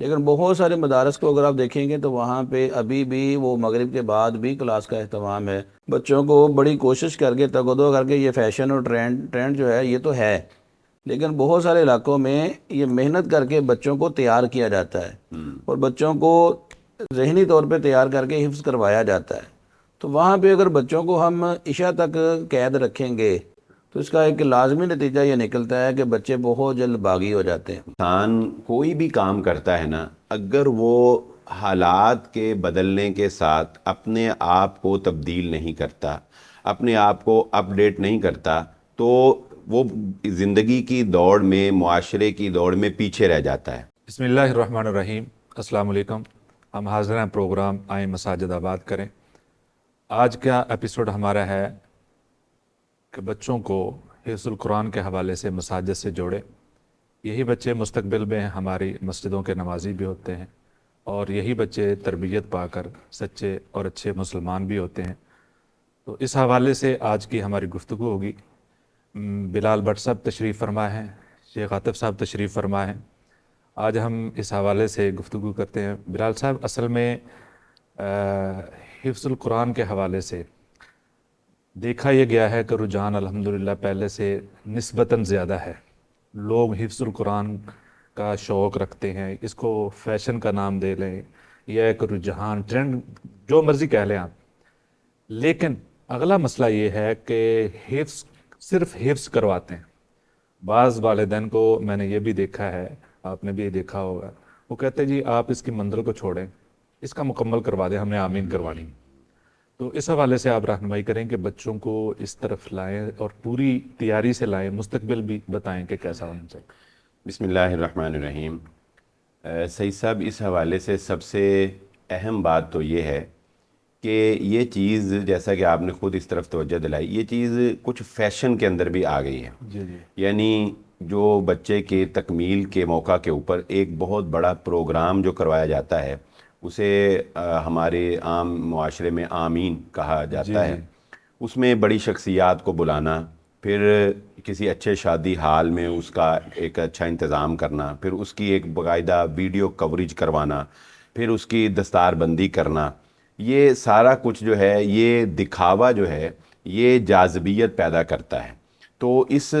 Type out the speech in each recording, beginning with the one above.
لیکن بہت سارے مدارس کو اگر آپ دیکھیں گے تو وہاں پہ ابھی بھی وہ مغرب کے بعد بھی کلاس کا اہتمام ہے. بچوں کو بڑی کوشش کر کے تگودو کر کے یہ فیشن اور ٹرینڈ جو ہے یہ تو ہے، لیکن بہت سارے علاقوں میں یہ محنت کر کے بچوں کو تیار کیا جاتا ہے اور بچوں کو ذہنی طور پہ تیار کر کے حفظ کروایا جاتا ہے. تو وہاں پہ اگر بچوں کو ہم عشاء تک قید رکھیں گے تو اس کا ایک لازمی نتیجہ یہ نکلتا ہے کہ بچے بہت جلد باغی ہو جاتے ہیں. انسان کوئی بھی کام کرتا ہے نا، اگر وہ حالات کے بدلنے کے ساتھ اپنے آپ کو تبدیل نہیں کرتا، اپنے آپ کو اپ ڈیٹ نہیں کرتا، تو وہ زندگی کی دوڑ میں، معاشرے کی دوڑ میں پیچھے رہ جاتا ہے. بسم اللہ الرحمن الرحیم. السلام علیکم. ہم حاضر ہیں پروگرام آئیں مساجد آباد کریں. آج کا ایپیسوڈ ہمارا ہے کہ بچوں کو حفظ القرآن کے حوالے سے مساجد سے جوڑے. یہی بچے مستقبل میں ہماری مسجدوں کے نمازی بھی ہوتے ہیں اور یہی بچے تربیت پا کر سچے اور اچھے مسلمان بھی ہوتے ہیں. تو اس حوالے سے آج کی ہماری گفتگو ہوگی. بلال بٹ صاحب تشریف فرما ہیں، شیخ عاطف صاحب تشریف فرما ہیں. آج ہم اس حوالے سے گفتگو کرتے ہیں. بلال صاحب، اصل میں حفظ القرآن کے حوالے سے دیکھا یہ گیا ہے کہ رجحان الحمدللہ پہلے سے نسبتاً زیادہ ہے. لوگ حفظ القرآن کا شوق رکھتے ہیں، اس کو فیشن کا نام دے لیں یا ایک رجحان، ٹرینڈ، جو مرضی کہہ لیں آپ. لیکن اگلا مسئلہ یہ ہے کہ حفظ صرف حفظ کرواتے ہیں. بعض والدین کو میں نے یہ بھی دیکھا ہے، آپ نے بھی دیکھا ہوگا، وہ کہتے ہیں جی آپ اس کی منزل کو چھوڑیں، اس کا مکمل کروا دیں، ہم نے آمین کروانی. تو اس حوالے سے آپ رہنمائی کریں کہ بچوں کو اس طرف لائیں اور پوری تیاری سے لائیں، مستقبل بھی بتائیں کہ کیسا ہونا چاہیے. بسم اللہ الرحمن الرحیم. سعید صاحب، اس حوالے سے سب سے اہم بات تو یہ ہے کہ یہ چیز، جیسا کہ آپ نے خود اس طرف توجہ دلائی، یہ چیز کچھ فیشن کے اندر بھی آ گئی ہے. جی جی. یعنی جو بچے کے تکمیل کے موقع کے اوپر ایک بہت بڑا پروگرام جو کروایا جاتا ہے، اسے ہمارے عام معاشرے میں آمین کہا جاتا ہے. اس میں بڑی شخصیات کو بلانا، پھر کسی اچھے شادی حال میں اس کا ایک اچھا انتظام کرنا، پھر اس کی ایک باقاعدہ ویڈیو کوریج کروانا، پھر اس کی دستار بندی کرنا، یہ سارا کچھ جو ہے، یہ دکھاوا جو ہے، یہ جاذبیت پیدا کرتا ہے. تو اس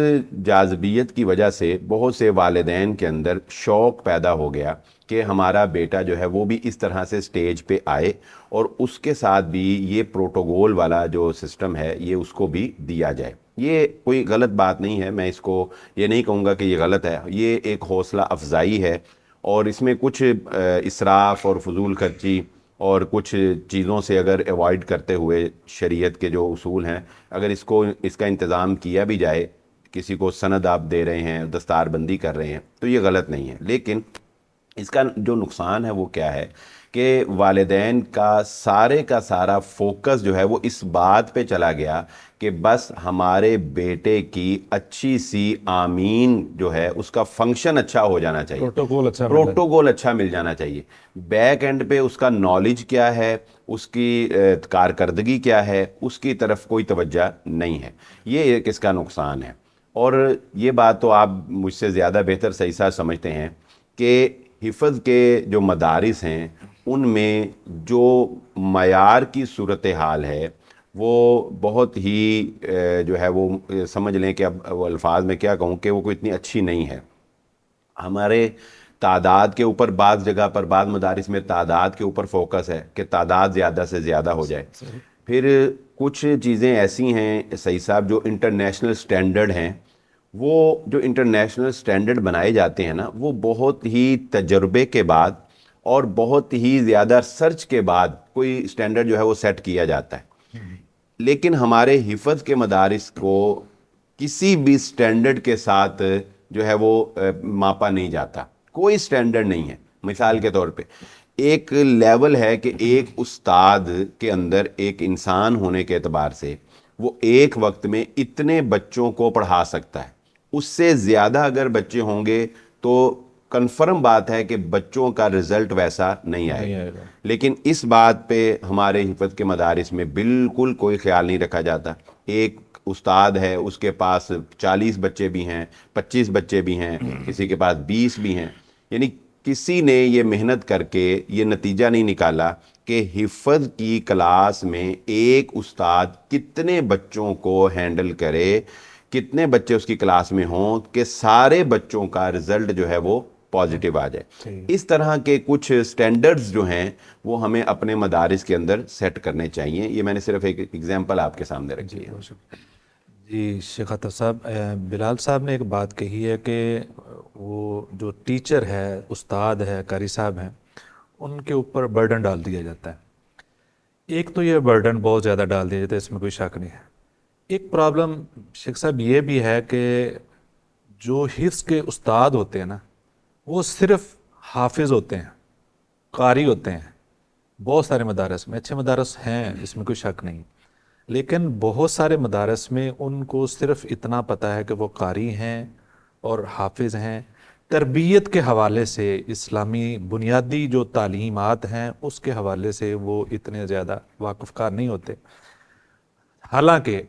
جاذبیت کی وجہ سے بہت سے والدین کے اندر شوق پیدا ہو گیا کہ ہمارا بیٹا جو ہے وہ بھی اس طرح سے سٹیج پہ آئے اور اس کے ساتھ بھی یہ پروٹوکول والا جو سسٹم ہے یہ اس کو بھی دیا جائے. یہ کوئی غلط بات نہیں ہے، میں اس کو یہ نہیں کہوں گا کہ یہ غلط ہے، یہ ایک حوصلہ افزائی ہے. اور اس میں کچھ اسراف اور فضول خرچی اور کچھ چیزوں سے اگر ایوائڈ کرتے ہوئے شریعت کے جو اصول ہیں، اگر اس کا انتظام کیا بھی جائے، کسی کو سند آپ دے رہے ہیں، دستار بندی کر رہے ہیں، تو یہ غلط نہیں ہے. لیکن اس کا جو نقصان ہے وہ کیا ہے کہ والدین کا سارا فوکس جو ہے وہ اس بات پہ چلا گیا کہ بس ہمارے بیٹے کی اچھی سی آمین جو ہے اس کا فنکشن اچھا ہو جانا چاہیے، پروٹوکول اچھا مل جانا چاہیے. بیک اینڈ پہ اس کا نالج کیا ہے، اس کی کارکردگی کیا ہے، اس کی طرف کوئی توجہ نہیں ہے. یہ ایک اس کا نقصان ہے. اور یہ بات تو آپ مجھ سے زیادہ بہتر صحیح صاحب سمجھتے ہیں کہ حفظ کے جو مدارس ہیں ان میں جو معیار کی صورتحال ہے وہ بہت ہی جو ہے وہ سمجھ لیں کہ اب وہ الفاظ میں کیا کہوں کہ وہ کوئی اتنی اچھی نہیں ہے. ہمارے تعداد کے اوپر بعض جگہ پر، بعض مدارس میں تعداد کے اوپر فوکس ہے کہ تعداد زیادہ سے زیادہ ہو جائے. پھر کچھ چیزیں ایسی ہیں صحیح صاحب جو انٹرنیشنل سٹینڈرڈ ہیں، وہ جو انٹرنیشنل سٹینڈرڈ بنائے جاتے ہیں نا، وہ بہت ہی تجربے کے بعد اور بہت ہی زیادہ سرچ کے بعد کوئی سٹینڈرڈ جو ہے وہ سیٹ کیا جاتا ہے. لیکن ہمارے حفظ کے مدارس کو کسی بھی سٹینڈرڈ کے ساتھ جو ہے وہ ماپا نہیں جاتا، کوئی سٹینڈرڈ نہیں ہے. مثال کے طور پہ ایک لیول ہے کہ ایک استاد کے اندر ایک انسان ہونے کے اعتبار سے وہ ایک وقت میں اتنے بچوں کو پڑھا سکتا ہے. اس سے زیادہ اگر بچے ہوں گے تو کنفرم بات ہے کہ بچوں کا رزلٹ ویسا نہیں آئے گا. لیکن اس بات پہ ہمارے حفظ کے مدارس میں بالکل کوئی خیال نہیں رکھا جاتا. ایک استاد ہے اس کے پاس 40 بچے بھی ہیں، 25 بچے بھی ہیں، کسی کے پاس 20 بھی ہیں، یعنی کسی نے یہ محنت کر کے یہ نتیجہ نہیں نکالا کہ حفظ کی کلاس میں ایک استاد کتنے بچوں کو ہینڈل کرے، کتنے بچے اس کی کلاس میں ہوں کہ سارے بچوں کا رزلٹ جو ہے وہ پازیٹیو آ جائے۔ اس طرح کے کچھ سٹینڈرڈز جو ہیں وہ ہمیں اپنے مدارس کے اندر سیٹ کرنے چاہیے۔ یہ میں نے صرف ایک ایگزامپل آپ کے سامنے رکھی ہے۔ جی شیخ عطا صاحب، بلال صاحب نے ایک بات کہی ہے کہ وہ جو ٹیچر ہے، استاد ہے، قاری صاحب ہیں، ان کے اوپر برڈن ڈال دیا جاتا ہے۔ ایک تو یہ برڈن بہت زیادہ ڈال دیا جاتا ہے، اس میں کوئی شک نہیں ہے۔ ایک پرابلم شیخ صاحب یہ بھی ہے کہ جو حفظ کے استاد ہوتے ہیں نا، وہ صرف حافظ ہوتے ہیں، قاری ہوتے ہیں۔ بہت سارے مدارس میں اچھے مدارس ہیں، اس میں کوئی شک نہیں، لیکن بہت سارے مدارس میں ان کو صرف اتنا پتہ ہے کہ وہ قاری ہیں اور حافظ ہیں۔ تربیت کے حوالے سے، اسلامی بنیادی جو تعلیمات ہیں اس کے حوالے سے وہ اتنے زیادہ واقف کار نہیں ہوتے، حالانکہ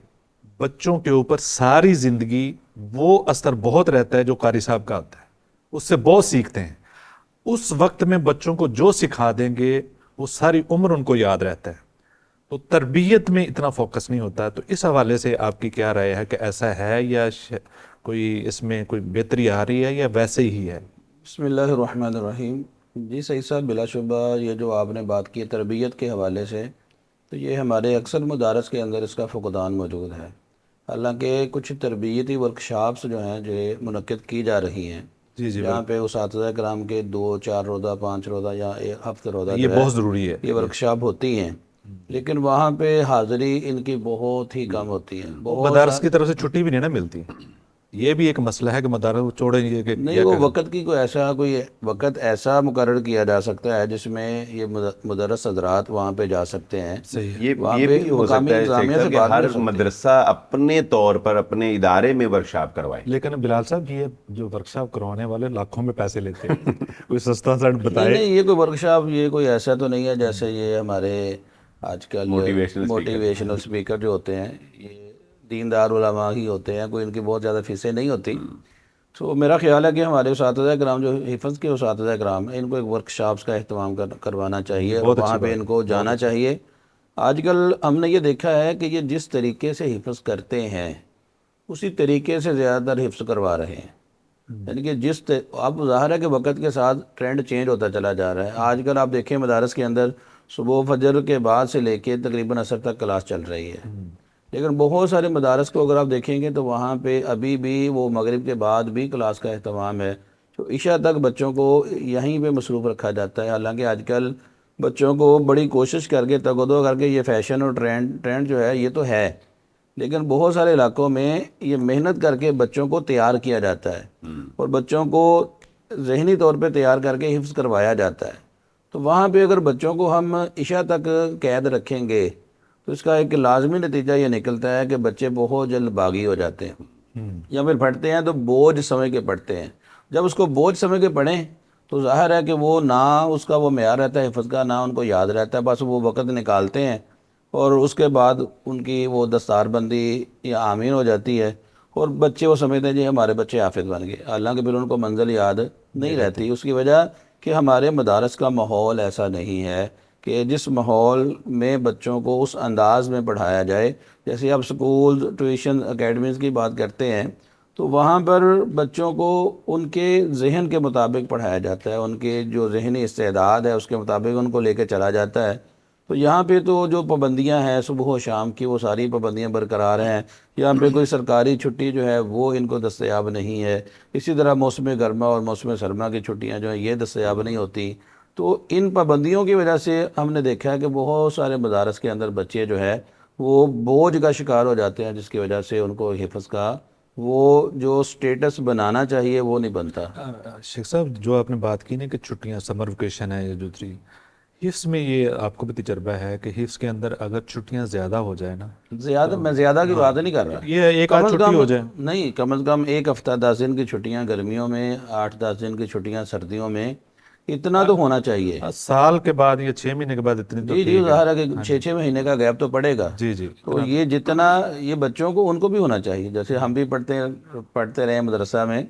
بچوں کے اوپر ساری زندگی وہ اثر بہت رہتا ہے جو قاری صاحب کا ہوتا ہے، اس سے بہت سیکھتے ہیں۔ اس وقت میں بچوں کو جو سکھا دیں گے وہ ساری عمر ان کو یاد رہتا ہے، تو تربیت میں اتنا فوکس نہیں ہوتا۔ تو اس حوالے سے آپ کی کیا رائے ہے کہ ایسا ہے یا کوئی اس میں کوئی بہتری آ رہی ہے یا ویسے ہی ہے؟ بسم اللہ الرحمن الرحیم۔ جی صحیح صاحب، بلا شبہ یہ جو آپ نے بات کی تربیت کے حوالے سے، تو یہ ہمارے اکثر مدارس کے اندر اس کا فقدان موجود ہے۔ حالانکہ کچھ تربیتی ورکشاپس جو ہیں جو منعقد کی جا رہی ہیں، جی جی، جہاں پہ اساتذہ کرام کے 2 4 روزہ 5 روزہ یا 1 ہفتہ روزہ یہ جو ہے بہت ضروری ہے۔ یہ ورکشاپ ہوتی ہیں، لیکن وہاں پہ حاضری ان کی بہت ہی کم ہوتی ہے۔ مدارس کی طرف سے چھٹی بھی نہیں نا ملتی، یہ بھی ایک مسئلہ ہے کہ مدارس چھوڑیں گے کہ نہیں، وہ وقت کی کوئی وقت ایسا مقرر کیا جا سکتا ہے جس میں یہ مدرس حضرات وہاں پہ جا سکتے ہیں۔ یہ وہاں بھی پہ ہو مقامی سکتا ہے انتظامیہ شیخ سے صاحب کہ بات ہر کر سکتے ہیں۔ مدرسہ اپنے طور پر اپنے ادارے میں ورکشاپ کروائے۔ لیکن بلال صاحب یہ جو ورکشاپ کروانے والے لاکھوں میں پیسے لیتے ہیں، کوئی سستا سا بتائے۔ نہیں، یہ کوئی ورکشاپ یہ کوئی ایسا تو نہیں ہے جیسے یہ ہمارے آج کل موٹیویشنل اسپیکر جو ہوتے ہیں، یہ دیندار علماء ہی ہوتے ہیں، کوئی ان کی بہت زیادہ فیسیں نہیں ہوتی۔ تو میرا خیال ہے کہ ہمارے اساتذہ کرام جو حفظ کے اساتذہ کرام ہیں، ان کو ایک ورکشاپس کا اہتمام کروانا چاہیے، اور وہاں پہ ان کو جانا چاہیے۔ آج کل ہم نے یہ دیکھا ہے کہ یہ جس طریقے سے حفظ کرتے ہیں اسی طریقے سے زیادہ تر حفظ کروا رہے ہیں، یعنی کہ اب ظاہر ہے کہ وقت کے ساتھ ٹرینڈ چینج ہوتا چلا جا رہا ہے۔ آج کل آپ دیکھیں مدارس کے اندر صبح فجر کے بعد سے لے کے تقریباً عصر تک کلاس چل رہی ہے، لیکن بہت سارے مدارس کو اگر آپ دیکھیں گے تو وہاں پہ ابھی بھی وہ مغرب کے بعد بھی کلاس کا اہتمام ہے، تو عشاء تک بچوں کو یہیں پہ مصروف رکھا جاتا ہے۔ حالانکہ آج کل بچوں کو بڑی کوشش کر کے تگ و دو کر کے یہ فیشن اور ٹرینڈ جو ہے یہ تو ہے، لیکن بہت سارے علاقوں میں یہ محنت کر کے بچوں کو تیار کیا جاتا ہے اور بچوں کو ذہنی طور پہ تیار کر کے حفظ کروایا جاتا ہے۔ تو وہاں پہ اگر بچوں کو ہم عشاء تک قید رکھیں گے تو اس کا ایک لازمی نتیجہ یہ نکلتا ہے کہ بچے بہت جلد باغی ہو جاتے ہیں، یا پھر پڑھتے ہیں تو بوجھ سمجھ کے پڑھتے ہیں۔ جب اس کو بوجھ سمجھ کے پڑھیں تو ظاہر ہے کہ وہ نہ اس کا وہ معیار رہتا ہے حفظ کا، نہ ان کو یاد رہتا ہے، بس وہ وقت نکالتے ہیں اور اس کے بعد ان کی وہ دستار بندی یا آمین ہو جاتی ہے، اور بچے وہ سمجھتے ہیں جی ہمارے بچے حافظ بن گئے، حالانکہ پھر ان کو منزل یاد نہیں رہتی۔ اس کی وجہ کہ ہمارے مدارس کا ماحول ایسا نہیں ہے کہ جس ماحول میں بچوں کو اس انداز میں پڑھایا جائے، جیسے آپ سکول ٹیوشن اکیڈمیز کی بات کرتے ہیں تو وہاں پر بچوں کو ان کے ذہن کے مطابق پڑھایا جاتا ہے، ان کے جو ذہنی استعداد ہے اس کے مطابق ان کو لے کے چلا جاتا ہے۔ تو یہاں پہ تو جو پابندیاں ہیں صبح و شام کی وہ ساری پابندیاں برقرار ہیں، یہاں پہ کوئی سرکاری چھٹی جو ہے وہ ان کو دستیاب نہیں ہے، اسی طرح موسم گرما اور موسم سرما کی چھٹیاں جو ہیں یہ دستیاب نہیں ہوتی۔ تو ان پابندیوں کی وجہ سے ہم نے دیکھا ہے کہ بہت سارے مدارس کے اندر بچے جو ہے وہ بوجھ کا شکار ہو جاتے ہیں، جس کی وجہ سے ان کو حفظ کا وہ جو سٹیٹس بنانا چاہیے وہ نہیں بنتا۔ شیخ صاحب جو آپ نے بات کی نا کہ چھٹیاں سمر ویکیشن ہے یا دوسری، حفظ میں یہ آپ کو بھی تجربہ ہے کہ حفظ کے اندر اگر چھٹیاں زیادہ ہو جائے نا، میں زیادہ کی بات نہیں کر رہا، یہ ایک آدھ چھٹی ہو جائے، نہیں، کم از کم 1 ہفتہ 10 دن کی چھٹیاں گرمیوں میں، 8 10 دن کی چھٹیاں سردیوں میں، اتنا تو ہونا چاہیے. سال کے بعد یا 6 مہینے کے بعد اتنی تو جی ٹھیک ہے. ظاہر ہے کہ 6 مہینے کا گیپ تو پڑے گا. جی جی. تو یہ جتنا یہ بچوں کو ان کو بھی ہونا چاہیے. جیسے ہم بھی پڑھتے رہے مدرسہ میں،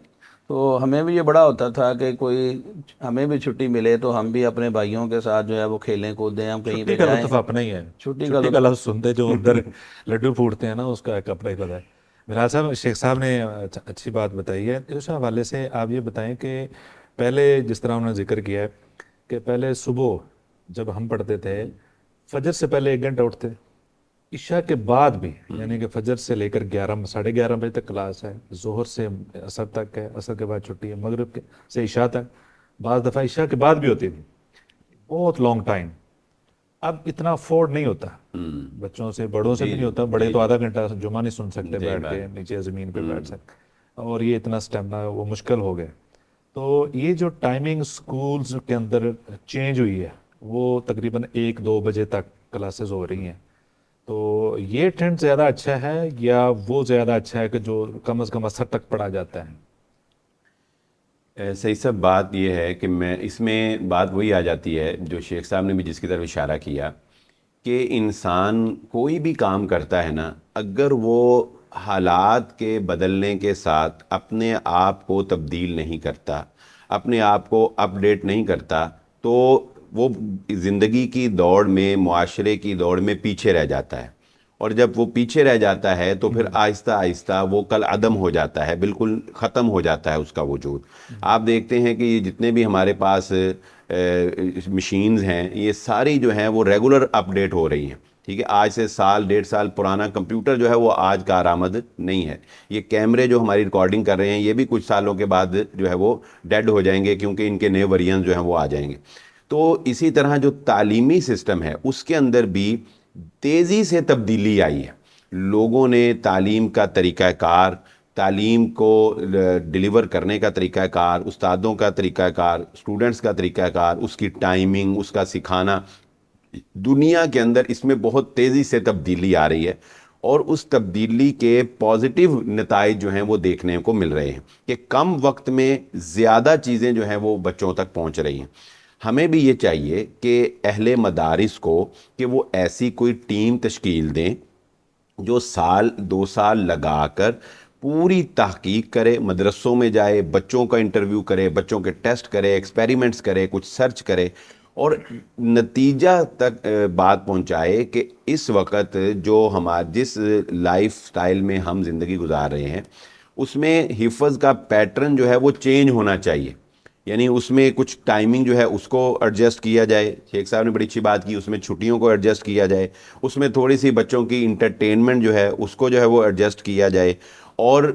تو ہمیں بھی یہ بڑا ہوتا تھا کہ کوئی ہمیں بھی چھٹی ملے تو ہم بھی اپنے بھائیوں کے ساتھ جو ہے وہ کھیلیں کودیں، ہم کہیں پہ چھٹی کا جائیں. لطف اپنا ہی ہے. چھٹی چھٹی کا کا لفظ سنتے جو ادھر لڈو پھوٹتے ہیں نا، اس کا ایک اپنا ہی پتہ ہے. میرا صاحب شیخ صاحب نے اچھی بات بتائی ہے. اس حوالے سے آپ یہ بتائیں کہ پہلے جس طرح انہوں نے ذکر کیا ہے کہ پہلے صبح جب ہم پڑھتے تھے فجر سے پہلے 1 گھنٹہ اٹھتے، عشاء کے بعد بھی، یعنی کہ فجر سے لے کر 11 بجے تک کلاس ہے، ظہر سے عصر تک ہے، عصر کے بعد چھٹی ہے، مغرب سے عشاء تک، بعض دفعہ عشاء کے بعد بھی ہوتی تھی. بہت لانگ ٹائم. اب اتنا افورڈ نہیں ہوتا بچوں سے، بڑوں سے بھی نہیں ہوتا. بڑے تو آدھا گھنٹہ جمعہ نہیں سن سکتے بیٹھ کے نیچے زمین پہ بیٹھ سکتے، اور یہ اتنا اسٹیمنا وہ مشکل ہو گئے. تو یہ جو ٹائمنگ سکولز کے اندر چینج ہوئی ہے، وہ تقریباً 1-2 بجے تک کلاسز ہو رہی ہیں. تو یہ ٹرینڈ زیادہ اچھا ہے یا وہ زیادہ اچھا ہے کہ جو کم از کم عصر تک پڑھا جاتا ہے؟ صحیح سب بات یہ ہے کہ اس میں بات وہی آ جاتی ہے جو شیخ صاحب نے بھی جس کی طرف اشارہ کیا، کہ انسان کوئی بھی کام کرتا ہے نا، اگر وہ حالات کے بدلنے کے ساتھ اپنے آپ کو تبدیل نہیں کرتا، اپنے آپ کو اپ ڈیٹ نہیں کرتا، تو وہ زندگی کی دوڑ میں، معاشرے کی دوڑ میں پیچھے رہ جاتا ہے. اور جب وہ پیچھے رہ جاتا ہے تو پھر آہستہ آہستہ وہ کل عدم ہو جاتا ہے، بالکل ختم ہو جاتا ہے اس کا وجود. آپ دیکھتے ہیں کہ یہ جتنے بھی ہمارے پاس مشینز ہیں، یہ ساری جو ہیں وہ ریگولر اپ ڈیٹ ہو رہی ہیں. ٹھیک ہے، آج سے 1.5 سال پرانا کمپیوٹر جو ہے وہ آج کارآمد نہیں ہے. یہ کیمرے جو ہماری ریکارڈنگ کر رہے ہیں، یہ بھی کچھ سالوں کے بعد جو ہے وہ ڈیڈ ہو جائیں گے، کیونکہ ان کے نئے ورژن جو ہیں وہ آ جائیں گے. تو اسی طرح جو تعلیمی سسٹم ہے اس کے اندر بھی تیزی سے تبدیلی آئی ہے. لوگوں نے تعلیم کا طریقہ کار، تعلیم کو ڈیلیور کرنے کا طریقہ کار، استادوں کا طریقہ کار، اسٹوڈنٹس کا طریقہ کار، اس کی ٹائمنگ، اس کا سکھانا، دنیا کے اندر اس میں بہت تیزی سے تبدیلی آ رہی ہے. اور اس تبدیلی کے پازیٹیو نتائج جو ہیں وہ دیکھنے کو مل رہے ہیں کہ کم وقت میں زیادہ چیزیں جو ہیں وہ بچوں تک پہنچ رہی ہیں. ہمیں بھی یہ چاہیے کہ اہل مدارس کو کہ وہ ایسی کوئی ٹیم تشکیل دیں جو 1-2 سال لگا کر پوری تحقیق کرے، مدرسوں میں جائے، بچوں کا انٹرویو کرے، بچوں کے ٹیسٹ کرے، ایکسپیریمنٹس کرے، کچھ سرچ کرے، اور نتیجہ تک بات پہنچائے کہ اس وقت جو جس لائف سٹائل میں ہم زندگی گزار رہے ہیں اس میں حفظ کا پیٹرن جو ہے وہ چینج ہونا چاہیے. یعنی اس میں کچھ ٹائمنگ جو ہے اس کو ایڈجسٹ کیا جائے. شیخ صاحب نے بڑی اچھی بات کی، اس میں چھٹیوں کو ایڈجسٹ کیا جائے، اس میں تھوڑی سی بچوں کی انٹرٹینمنٹ جو ہے اس کو جو ہے وہ ایڈجسٹ کیا جائے، اور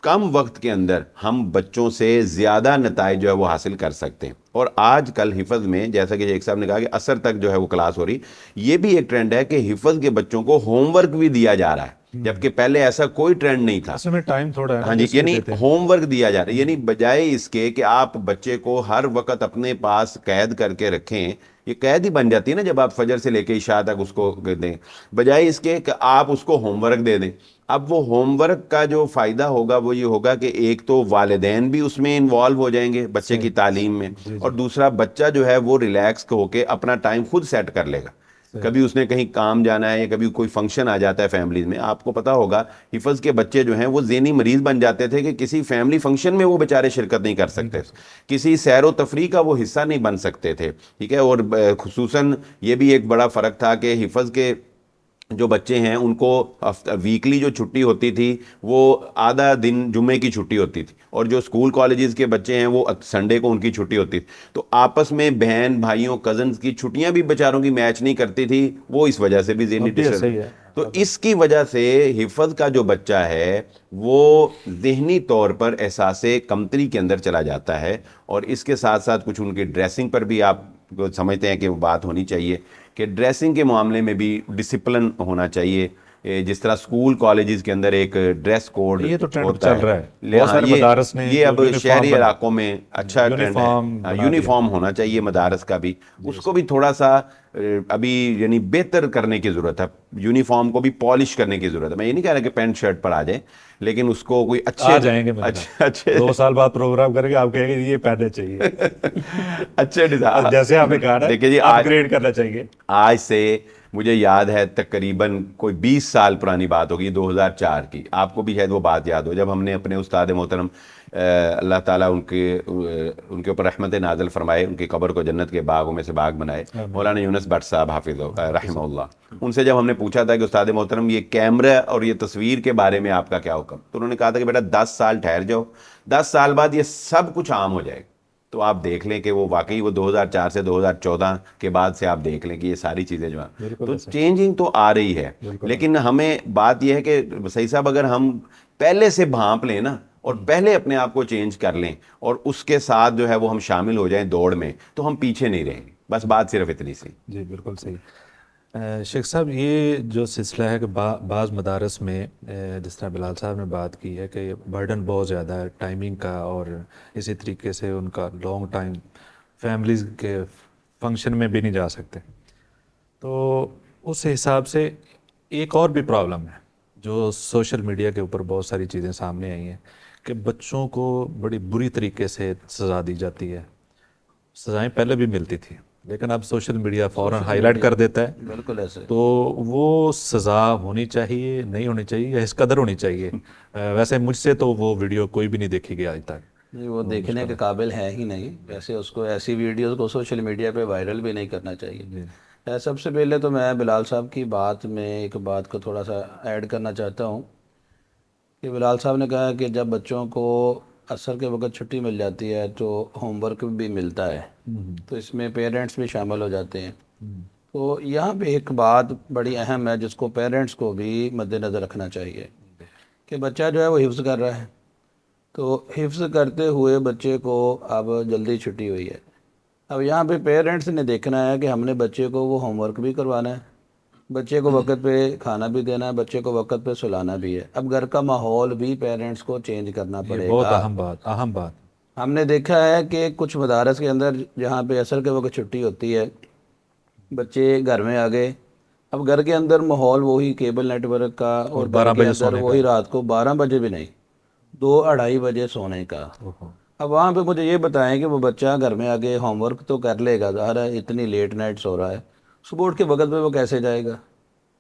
کم وقت کے اندر ہم بچوں سے زیادہ نتائج جو ہے وہ حاصل کر سکتے ہیں. اور آج کل حفظ میں جیسا کہ شیخ صاحب نے کہا کہ عصر تک جو ہے وہ کلاس ہو رہی، یہ بھی ایک ٹرینڈ ہے کہ حفظ کے بچوں کو ہوم ورک بھی دیا جا رہا ہے، جبکہ پہلے ایسا کوئی ٹرینڈ نہیں تھا. اس میں ٹائم تھوڑا ہے. ہاں جی، یعنی ہوم ورک دیا جا رہا ہے. یعنی بجائے اس کے کہ آپ بچے کو ہر وقت اپنے پاس قید کر کے رکھیں، یہ قید ہی بن جاتی ہے نا جب آپ فجر سے لے کے عشاء تک اس کو دیں، بجائے اس کے کہ آپ اس کو ہوم ورک دے دیں. اب وہ ہوم ورک کا جو فائدہ ہوگا وہ یہ ہوگا کہ ایک تو والدین بھی اس میں انوالو ہو جائیں گے بچے کی تعلیم میں، اور دوسرا بچہ جو ہے وہ ریلیکس ہو کے اپنا ٹائم خود سیٹ کر لے گا. کبھی اس نے کہیں کام جانا ہے یا کبھی کوئی فنکشن آ جاتا ہے فیملیز میں، آپ کو پتا ہوگا حفظ کے بچے جو ہیں وہ ذہنی مریض بن جاتے تھے کہ کسی فیملی فنکشن میں وہ بیچارے شرکت نہیں کر سکتے، کسی سیر و تفریح کا وہ حصہ نہیں بن سکتے تھے. ٹھیک ہے، اور خصوصاً یہ بھی ایک بڑا فرق تھا کہ حفظ کے جو بچے ہیں ان کو ویکلی جو چھٹی ہوتی تھی وہ آدھا دن جمعے کی چھٹی ہوتی تھی، اور جو اسکول کالجز کے بچے ہیں وہ سنڈے کو ان کی چھٹی ہوتی تھی. تو آپس میں بہن بھائیوں کزنز کی چھٹیاں بھی بیچاروں کی میچ نہیں کرتی تھی، وہ اس وجہ سے بھی ذہنی ڈسٹرب. تو اس کی وجہ سے حفظ کا جو بچہ ہے وہ ذہنی طور پر احساس کمتری کے اندر چلا جاتا ہے. اور اس کے ساتھ ساتھ کچھ ان کی ڈریسنگ پر بھی آپ سمجھتے ہیں کہ وہ بات ہونی چاہیے کہ ڈریسنگ کے معاملے میں بھی ڈسپلن ہونا چاہیے. جس طرح اسکول کالجز کے اندر ایک ڈریس کوڈ یہ تو ٹرینڈ ہوتا چل رہا ہے، ہے، بہت سارے مدارس نے یہ اب یونیفارم شہری بنا، علاقوں میں اچھا ٹرینڈ یونیفارم ہے، بنا دیا۔ یونیفارم ہونا چاہیے مدارس کا بھی، اس کو بھی تھوڑا سا ابھی یعنی بہتر کرنے کی ضرورت ہے، یونیفارم کو بھی پالش کرنے کی ضرورت ہے۔ میں یہ نہیں کہہ رہا کہ پینٹ شرٹ پر آ جائیں، لیکن اس کو کوئی آ جائیں گے، اچھے 2 سال بعد پروگرام کریں گے، آپ کہیں گے یہ پہننے چاہیے، اچھے ڈیزائن، جیسے آپ نے کہا نا دیکھیں جی اپ گریڈ کرنا چاہیے۔ آج سے مجھے یاد ہے تقریباً کوئی 20 سال پرانی بات ہوگی، 2004 کی، آپ کو بھی شاید وہ بات یاد ہو، جب ہم نے اپنے استاد محترم اللہ تعالیٰ ان کے اوپر رحمت نازل فرمائے، ان کی قبر کو جنت کے باغوں میں سے باغ بنائے، مولانا یونس بٹ صاحب حافظ رحمہ اللہ، ان سے جب ہم نے پوچھا تھا کہ استاد محترم یہ کیمرہ اور یہ تصویر کے بارے میں آپ کا کیا حکم، تو انہوں نے کہا تھا کہ بیٹا 10 سال ٹھہر جاؤ، 10 سال بعد یہ سب کچھ عام ہو جائے گا، تو آپ دیکھ لیں کہ وہ واقعی وہ 2004 سے 2014 کے بعد سے آپ دیکھ لیں کہ یہ ساری چیزیں جو ہیں تو چینجنگ تو آ رہی ہے، لیکن ہمیں بات یہ ہے کہ صحیح صاحب اگر ہم پہلے سے بھانپ لیں نا اور پہلے اپنے آپ کو چینج کر لیں اور اس کے ساتھ جو ہے وہ ہم شامل ہو جائیں دوڑ میں، تو ہم پیچھے نہیں رہیں گے، بس بات صرف اتنی سی۔ جی بالکل صحیح۔ شیخ صاحب یہ جو سلسلہ ہے کہ بعض مدارس میں جس طرح بلال صاحب نے بات کی ہے کہ برڈن بہت زیادہ ہے ٹائمنگ کا، اور اسی طریقے سے ان کا لانگ ٹائم فیملیز کے فنکشن میں بھی نہیں جا سکتے، تو اس حساب سے ایک اور بھی پرابلم ہے جو سوشل میڈیا کے اوپر بہت ساری چیزیں سامنے آئی ہیں کہ بچوں کو بڑی بری طریقے سے سزا دی جاتی ہے۔ سزائیں پہلے بھی ملتی تھی لیکن اب سوشل میڈیا فوراً ہائی لائٹ کر دیتا ہے، بالکل ایسے، تو وہ سزا ہونی چاہیے، نہیں ہونی چاہیے، یا اس قدر ہونی چاہیے؟ ویسے مجھ سے تو وہ ویڈیو کوئی بھی نہیں دیکھی گئی آج تک، جی وہ دیکھنے کے قابل ہے ہی نہیں، ویسے اس کو ایسی ویڈیوز کو سوشل میڈیا پہ وائرل بھی نہیں کرنا چاہیے۔ سب سے پہلے تو میں بلال صاحب کی بات میں ایک بات کو تھوڑا سا ایڈ کرنا چاہتا ہوں کہ بلال صاحب نے کہا کہ جب بچوں کو عصر کے وقت چھٹی مل جاتی ہے تو ہوم ورک بھی ملتا ہے، تو اس میں پیرنٹس بھی شامل ہو جاتے ہیں، تو یہاں پہ ایک بات بڑی اہم ہے جس کو پیرنٹس کو بھی مد نظر رکھنا چاہیے کہ بچہ جو ہے وہ حفظ کر رہا ہے، تو حفظ کرتے ہوئے بچے کو اب جلدی چھٹی ہوئی ہے، اب یہاں پہ پیرنٹس نے دیکھنا ہے کہ ہم نے بچے کو وہ ہوم ورک بھی کروانا ہے، بچے کو وقت پہ کھانا بھی دینا ہے، بچے کو وقت پہ سلانا بھی ہے، اب گھر کا ماحول بھی پیرنٹس کو چینج کرنا یہ پڑے بہت گا۔ اہم بات۔ ہم نے دیکھا ہے کہ کچھ مدارس کے اندر جہاں پہ عصر کے وقت چھٹی ہوتی ہے بچے گھر میں آ گئے، اب گھر کے اندر ماحول وہی کیبل نیٹ ورک کا اور 12 گھر کے بجے اندر سونے کا۔ وہی رات کو 12 بجے بھی نہیں، 2-2:30 بجے سونے کا۔ اب وہاں پہ مجھے یہ بتائیں کہ وہ بچہ گھر میں آگے ہوم ورک تو کر لے گا، ظاہر ہے اتنی لیٹ نائٹ سو رہا ہے، صبح اٹھ کے وقت پہ وہ کیسے جائے گا؟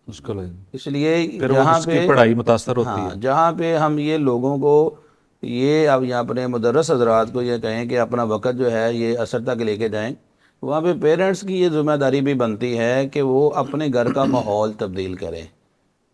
مشکل ہے، اس لیے پھر وہ جہاں اس کی پہ پڑھائی متاثر ہوتی ہاں ہے۔ جہاں پہ ہم یہ لوگوں کو یہ اب یہاں اپنے مدرس حضرات کو یہ کہیں کہ اپنا وقت جو ہے یہ عصر تک لے کے جائیں، وہاں پہ پیرنٹس کی یہ ذمہ داری بھی بنتی ہے کہ وہ اپنے گھر کا ماحول تبدیل کریں،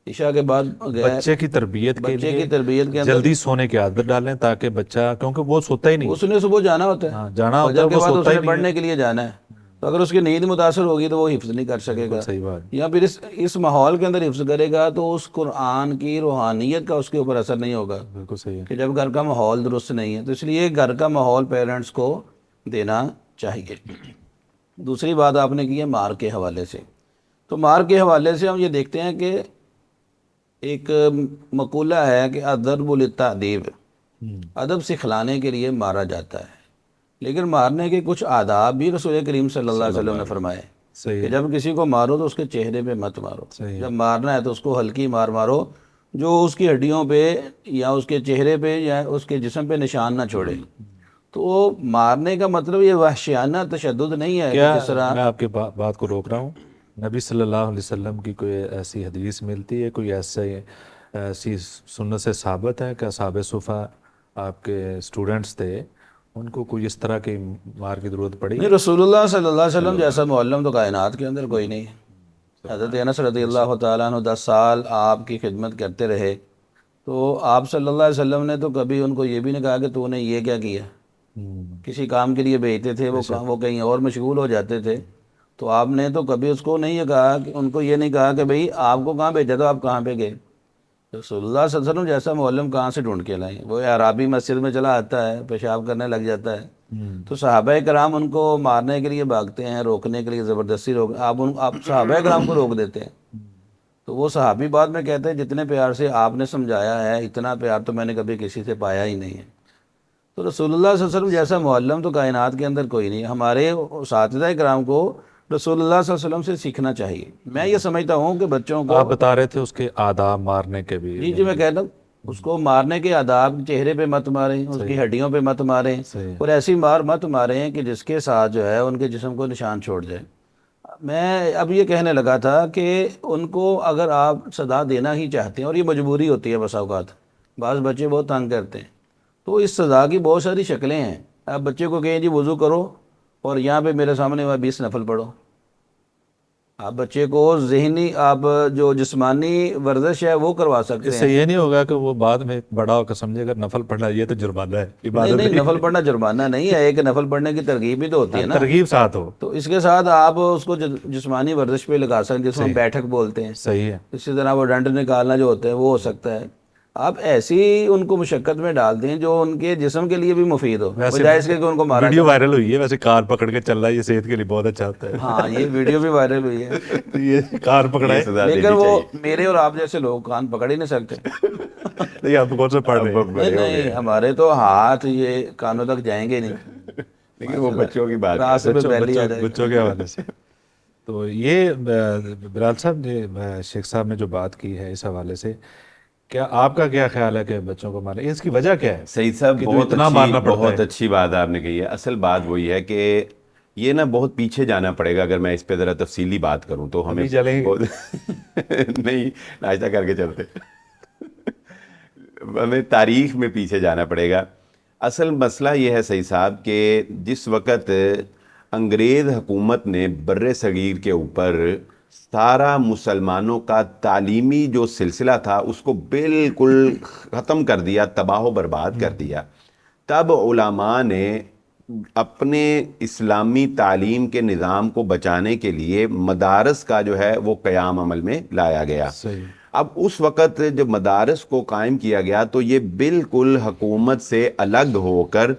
عشاء کے بعد بچے کی تربیت کے بچے لیے کی تربیت کے اندر جلدی سونے کی عادت ڈالیں تاکہ بچہ، کیونکہ وہ سوتا ہی نہیں، اس نے صبح جانا ہوتا ہے، ہاں جانا ہوتا ہے، فجر کے وہ بعد اس سوتا ہی نے نہیں ہے۔ پڑھنے کے لیے جانا ہے، تو اگر اس کی نیند متاثر ہوگی تو وہ حفظ نہیں کر سکے بالکل گا، صحیح بات۔ یا پھر اس ماحول کے اندر حفظ کرے گا تو اس قرآن کی روحانیت کا اس کے اوپر اثر نہیں ہوگا، بالکل صحیح ہے۔ کہ جب گھر کا ماحول درست نہیں ہے، تو اس لیے گھر کا ماحول پیرنٹس کو دینا چاہیے۔ دوسری بات آپ نے کی ہے مار کے حوالے سے، تو مار کے حوالے سے ہم یہ دیکھتے ہیں کہ ایک مقولہ ہے کہ الضرب للتعذیب، ادب سکھلانے کے لیے مارا جاتا ہے، لیکن مارنے کے کچھ آداب بھی رسول کریم صلی اللہ علیہ وسلم نے فرمائے صحیح کہ ہے، جب کسی کو مارو تو اس کے چہرے پہ مت مارو، صحیح ہے۔ جب مارنا ہے تو اس کو ہلکی مار مارو جو اس کی ہڈیوں پہ یا اس کے چہرے پہ یا اس کے جسم پہ نشان نہ چھوڑے، تو مارنے کا مطلب یہ وحشیانہ تشدد نہیں ہے کہ کیا جس طرح میں آپ کے بات کو روک رہا ہوں، نبی صلی اللہ علیہ وسلم کی کوئی ایسی حدیث ملتی ہے، کوئی ایسی سنت سے ثابت ہے کہ اصحاب صفا آپ کے اسٹوڈنٹس تھے، ان کو کوئی اس طرح کی مار کی ضرورت پڑی؟ نہیں، رسول اللہ صلی اللہ علیہ وسلم جیسا معلم تو کائنات کے اندر کوئی نہیں ہے۔ حضرت انس رضی اللہ تعالیٰ عنہ 10 سال آپ کی خدمت کرتے رہے، تو آپ صلی اللہ علیہ وسلم نے تو کبھی ان کو یہ بھی نہیں کہا کہ تو نے یہ کیا کیا، کسی کام کے لیے بھیجتے تھے، وہ کہیں اور مشغول ہو جاتے تھے، تو آپ نے تو کبھی اس کو نہیں یہ کہا کہ ان کو یہ نہیں کہا کہ بھئی آپ کو کہاں بھیجا تو آپ کہاں پہ گئے، رسول اللہ صلی اللہ علیہ وسلم جیسا معلم کہاں سے ڈھونڈ کے لائیں؟ وہ عرابی مسجد میں چلا آتا ہے، پیشاب کرنے لگ جاتا ہے، تو صحابہ کرام ان کو مارنے کے لیے بھاگتے ہیں، روکنے کے لیے زبردستی آپ صحابہ کرام کو روک دیتے ہیں، تو وہ صحابی بعد میں کہتے ہیں جتنے پیار سے آپ نے سمجھایا ہے اتنا پیار تو میں نے کبھی کسی سے پایا ہی نہیں ہے. تو رسول اللہ صلی اللہ علیہ وسلم جیسا معلم تو کائنات کے اندر کوئی نہیں. ہمارے اساتذہ کرام کو رسول اللہ صلی اللہ علیہ وسلم سے سیکھنا چاہیے. میں یہ سمجھتا ہوں کہ بچوں کو آپ بتا رہے تھے اس کے آداب مارنے کے بھی. جی میں کہتا ہوں اس کو مارنے کے آداب چہرے پہ مت ماریں, اس کی ہڈیوں پہ مت ماریں, اور ایسی مار مت ماریں کہ جس کے ساتھ جو ہے ان کے جسم کو نشان چھوڑ جائے. میں اب یہ کہنے لگا تھا کہ ان کو اگر آپ سزا دینا ہی چاہتے ہیں, اور یہ مجبوری ہوتی ہے بسا اوقات, بعض بچے بہت تنگ کرتے ہیں, تو اس سزا کی بہت ساری شکلیں ہیں. آپ بچے کو کہیں جی وضو کرو اور یہاں پہ میرے سامنے 20 نفل پڑھو. آپ بچے کو ذہنی آپ جو جسمانی ورزش ہے وہ کروا سکتے اس ہیں. سے یہ نہیں ہوگا کہ وہ بعد میں بڑا ہو کر سمجھے اگر نفل پڑھنا یہ تو جرمانہ ہے, عبادت نہیں نفل پڑھنا جرمانہ نہیں ہے, ایک نفل پڑھنے کی ترغیب بھی تو ہوتی ہے نا. ترغیب ساتھ ہو. تو اس کے ساتھ آپ اس کو جسمانی ورزش پہ لگا سکتے ہیں جس کو ہم بیٹھک بولتے ہیں. صحیح ہے. اسی طرح وہ ڈنڈ نکالنا جو ہوتا ہے وہ ہو سکتا ہے. آپ ایسی ان کو مشقت میں ڈال دیں جو ان کے جسم کے لیے بھی مفید ہو, بجائے اس کے کہ ان کو مارا. ویڈیو وائرل ہوئی ہے ویسے, کار پکڑ کے چل رہا ہے, یہ صحت کے لیے بہت اچھا ہوتا ہے. ہاں یہ ویڈیو بھی وائرل ہوئی ہے. یہ کار پکڑا ہے لیکن وہ میرے اور آپ جیسے لوگ کان پکڑ ہی نہیں سکتے. نہیں آپ کون سے پڑھ رہے ہیں؟ نہیں ہمارے تو ہاتھ یہ کانوں تک جائیں گے نہیں. لیکن وہ بچوں کی بات راستے پہ پہلے آ جائے گا. بچوں کے حوالے سے. تو یہ بلال صاحب نے شیخ صاحب نے جو بات کی ہے اس حوالے سے, کیا آپ کا کیا خیال ہے کہ بچوں کو مارنا, اس کی وجہ کیا ہے؟ سعید صاحب بہت اچھی بات آپ نے کہی ہے. اصل بات وہی ہے کہ یہ نا بہت پیچھے جانا پڑے گا. اگر میں اس پہ ذرا تفصیلی بات کروں تو ہمیں نہیں ناشتہ کر کے چلتے, ہمیں تاریخ میں پیچھے جانا پڑے گا. اصل مسئلہ یہ ہے سعید صاحب کہ جس وقت انگریز حکومت نے بر صغیر کے اوپر سارا مسلمانوں کا تعلیمی جو سلسلہ تھا اس کو بالکل ختم کر دیا, تباہ و برباد کر دیا, تب علماء نے اپنے اسلامی تعلیم کے نظام کو بچانے کے لیے مدارس کا جو ہے وہ قیام عمل میں لایا گیا. اب اس وقت جب مدارس کو قائم کیا گیا تو یہ بالکل حکومت سے الگ ہو کر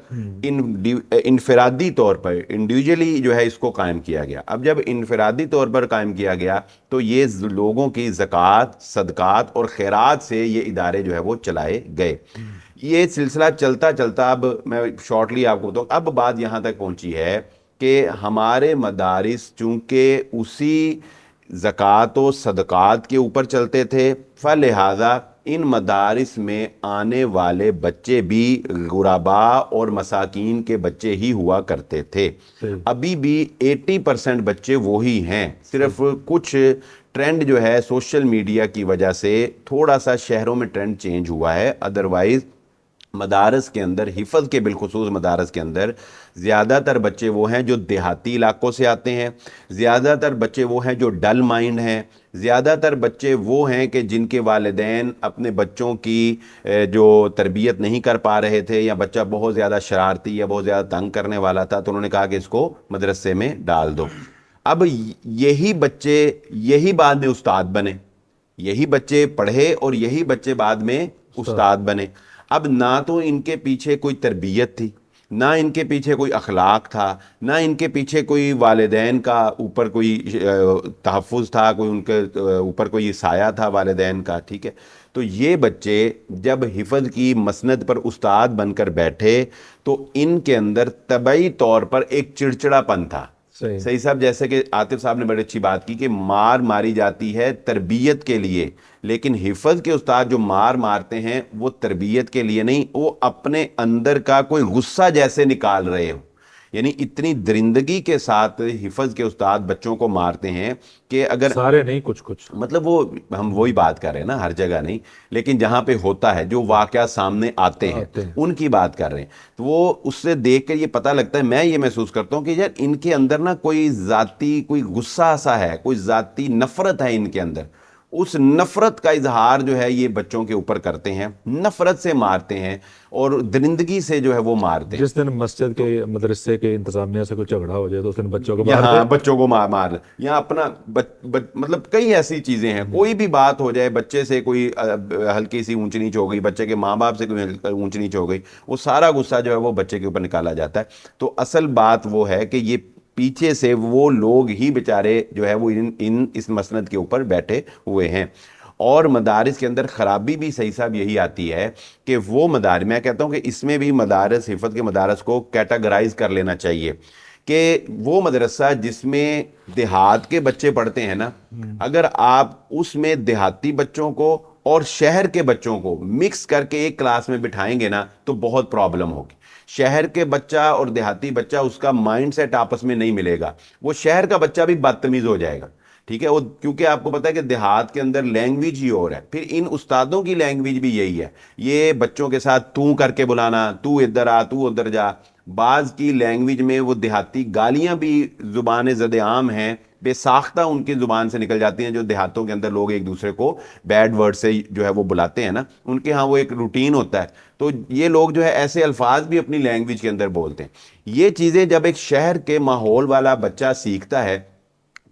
انفرادی طور پر انڈیویجلی جو ہے اس کو قائم کیا گیا. اب جب انفرادی طور پر قائم کیا گیا تو یہ لوگوں کی زکوٰۃ, صدقات اور خیرات سے یہ ادارے جو ہے وہ چلائے گئے. یہ سلسلہ چلتا چلتا اب میں شارٹلی آپ کو بتاؤں, اب بات یہاں تک پہنچی ہے کہ ہمارے مدارس چونکہ اسی زکوٰۃ و صدقات کے اوپر چلتے تھے, فلہذا ان مدارس میں آنے والے بچے بھی غرباء اور مساکین کے بچے ہی ہوا کرتے تھے. ابھی بھی 80% بچے وہی ہیں. صرف کچھ ٹرینڈ جو ہے سوشل میڈیا کی وجہ سے تھوڑا سا شہروں میں ٹرینڈ چینج ہوا ہے. ادروائز مدارس کے اندر, حفظ کے بالخصوص مدارس کے اندر زیادہ تر بچے وہ ہیں جو دیہاتی علاقوں سے آتے ہیں, زیادہ تر بچے وہ ہیں جو ڈل مائنڈ ہیں, زیادہ تر بچے وہ ہیں کہ جن کے والدین اپنے بچوں کی جو تربیت نہیں کر پا رہے تھے, یا بچہ بہت زیادہ شرارتی یا بہت زیادہ تنگ کرنے والا تھا تو انہوں نے کہا کہ اس کو مدرسے میں ڈال دو. اب یہی بچے یہی بعد میں استاد بنے, یہی بچے پڑھے اور یہی بچے بعد میں استاد بنے. اب نہ تو ان کے پیچھے کوئی تربیت تھی, نہ ان کے پیچھے کوئی اخلاق تھا, نہ ان کے پیچھے کوئی والدین کا اوپر کوئی تحفظ تھا, کوئی ان کے اوپر کوئی سایہ تھا والدین کا. ٹھیک ہے, تو یہ بچے جب حفظ کی مسند پر استاد بن کر بیٹھے تو ان کے اندر طبعی طور پر ایک چڑچڑا پن تھا. صحیح صاحب, جیسے کہ عاطف صاحب نے بڑی اچھی بات کی کہ مار ماری جاتی ہے تربیت کے لیے, لیکن حفظ کے استاد جو مار مارتے ہیں وہ تربیت کے لیے نہیں, وہ اپنے اندر کا کوئی غصہ جیسے نکال رہے ہو. یعنی اتنی درندگی کے ساتھ حفظ کے استاد بچوں کو مارتے ہیں کہ اگر سارے نہیں کچھ مطلب وہ ہم وہی بات کر رہے ہیں نا, ہر جگہ نہیں, لیکن جہاں پہ ہوتا ہے جو واقعہ سامنے آتے ہیں ان کی بات کر رہے ہیں. تو وہ اس سے دیکھ کر یہ پتہ لگتا ہے, میں یہ محسوس کرتا ہوں کہ یار ان کے اندر نا کوئی ذاتی کوئی غصہ سا ہے, کوئی ذاتی نفرت ہے ان کے اندر. اس نفرت کا اظہار جو ہے یہ بچوں کے اوپر کرتے ہیں, نفرت سے مارتے ہیں اور درندگی سے جو ہے وہ مارتے ہیں. جس دن مسجد کے مدرسے کے انتظامیہ سے کوئی جھگڑا ہو جائے تو اس دن بچوں کو بچوں کو مار یا اپنا مطلب کئی ایسی چیزیں ہیں, کوئی بھی بات ہو جائے, بچے سے کوئی ہلکی سی اونچ نیچ ہو گئی, بچے کے ماں باپ سے کوئی اونچ نیچ ہو گئی, وہ سارا غصہ جو ہے وہ بچے کے اوپر نکالا جاتا ہے. تو اصل بات وہ ہے کہ یہ پیچھے سے وہ لوگ ہی بیچارے جو ہے وہ اس مسند کے اوپر بیٹھے ہوئے ہیں. اور مدارس کے اندر خرابی بھی صحیح صاحب یہی آتی ہے کہ وہ مدارس، میں کہتا ہوں کہ اس میں بھی مدارس، حفظ کے مدارس کو کیٹاگرائز کر لینا چاہیے کہ وہ مدرسہ جس میں دیہات کے بچے پڑھتے ہیں نا، اگر آپ اس میں دیہاتی بچوں کو اور شہر کے بچوں کو مکس کر کے ایک کلاس میں بٹھائیں گے نا تو بہت پرابلم ہوگی. شہر کے بچہ اور دیہاتی بچہ، اس کا مائنڈ سیٹ آپس میں نہیں ملے گا. وہ شہر کا بچہ بھی بدتمیز ہو جائے گا. ٹھیک ہے، وہ کیونکہ آپ کو پتا ہے کہ دیہات کے اندر لینگویج ہی اور ہے. پھر ان استادوں کی لینگویج بھی یہی ہے، یہ بچوں کے ساتھ تو کر کے بلانا، تو ادھر آ، تو ادھر جا. بعض کی لینگویج میں وہ دیہاتی گالیاں بھی زبان زد عام ہیں، بے ساختہ ان کی زبان سے نکل جاتی ہیں، جو دیہاتوں کے اندر لوگ ایک دوسرے کو بیڈ ورڈ سے جو ہے وہ بلاتے ہیں نا، ان کے ہاں وہ ایک روٹین ہوتا ہے. تو یہ لوگ جو ہے ایسے الفاظ بھی اپنی لینگویج کے اندر بولتے ہیں. یہ چیزیں جب ایک شہر کے ماحول والا بچہ سیکھتا ہے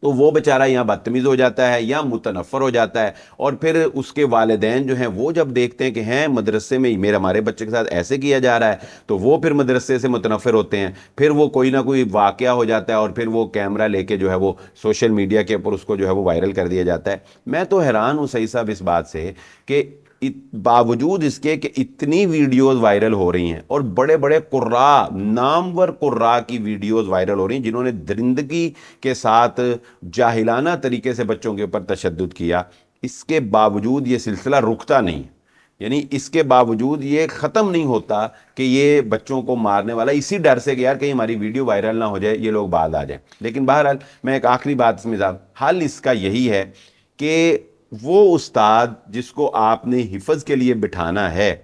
تو وہ بیچارہ یہاں بدتمیز ہو جاتا ہے یا متنفر ہو جاتا ہے. اور پھر اس کے والدین جو ہیں وہ جب دیکھتے ہیں کہ ہیں مدرسے میں ہمارے بچے کے ساتھ ایسے کیا جا رہا ہے، تو وہ پھر مدرسے سے متنفر ہوتے ہیں. پھر وہ کوئی نہ کوئی واقعہ ہو جاتا ہے اور پھر وہ کیمرہ لے کے جو ہے وہ سوشل میڈیا کے اوپر اس کو جو ہے وہ وائرل کر دیا جاتا ہے. میں تو حیران ہوں صحیح صاحب اس بات سے کہ باوجود اس کے کہ اتنی ویڈیوز وائرل ہو رہی ہیں اور بڑے بڑے قراء، نامور قراء کی ویڈیوز وائرل ہو رہی ہیں جنہوں نے درندگی کے ساتھ جاہلانہ طریقے سے بچوں کے اوپر تشدد کیا، اس کے باوجود یہ سلسلہ رکتا نہیں. یعنی اس کے باوجود یہ ختم نہیں ہوتا کہ یہ بچوں کو مارنے والا، اسی ڈر سے کہ یار کہیں ہماری ویڈیو وائرل نہ ہو جائے، یہ لوگ بعد آ جائیں. لیکن بہرحال میں ایک آخری بات اس میں حل اس کا یہی ہے کہ وہ استاد جس کو آپ نے حفظ کے لیے بٹھانا ہے،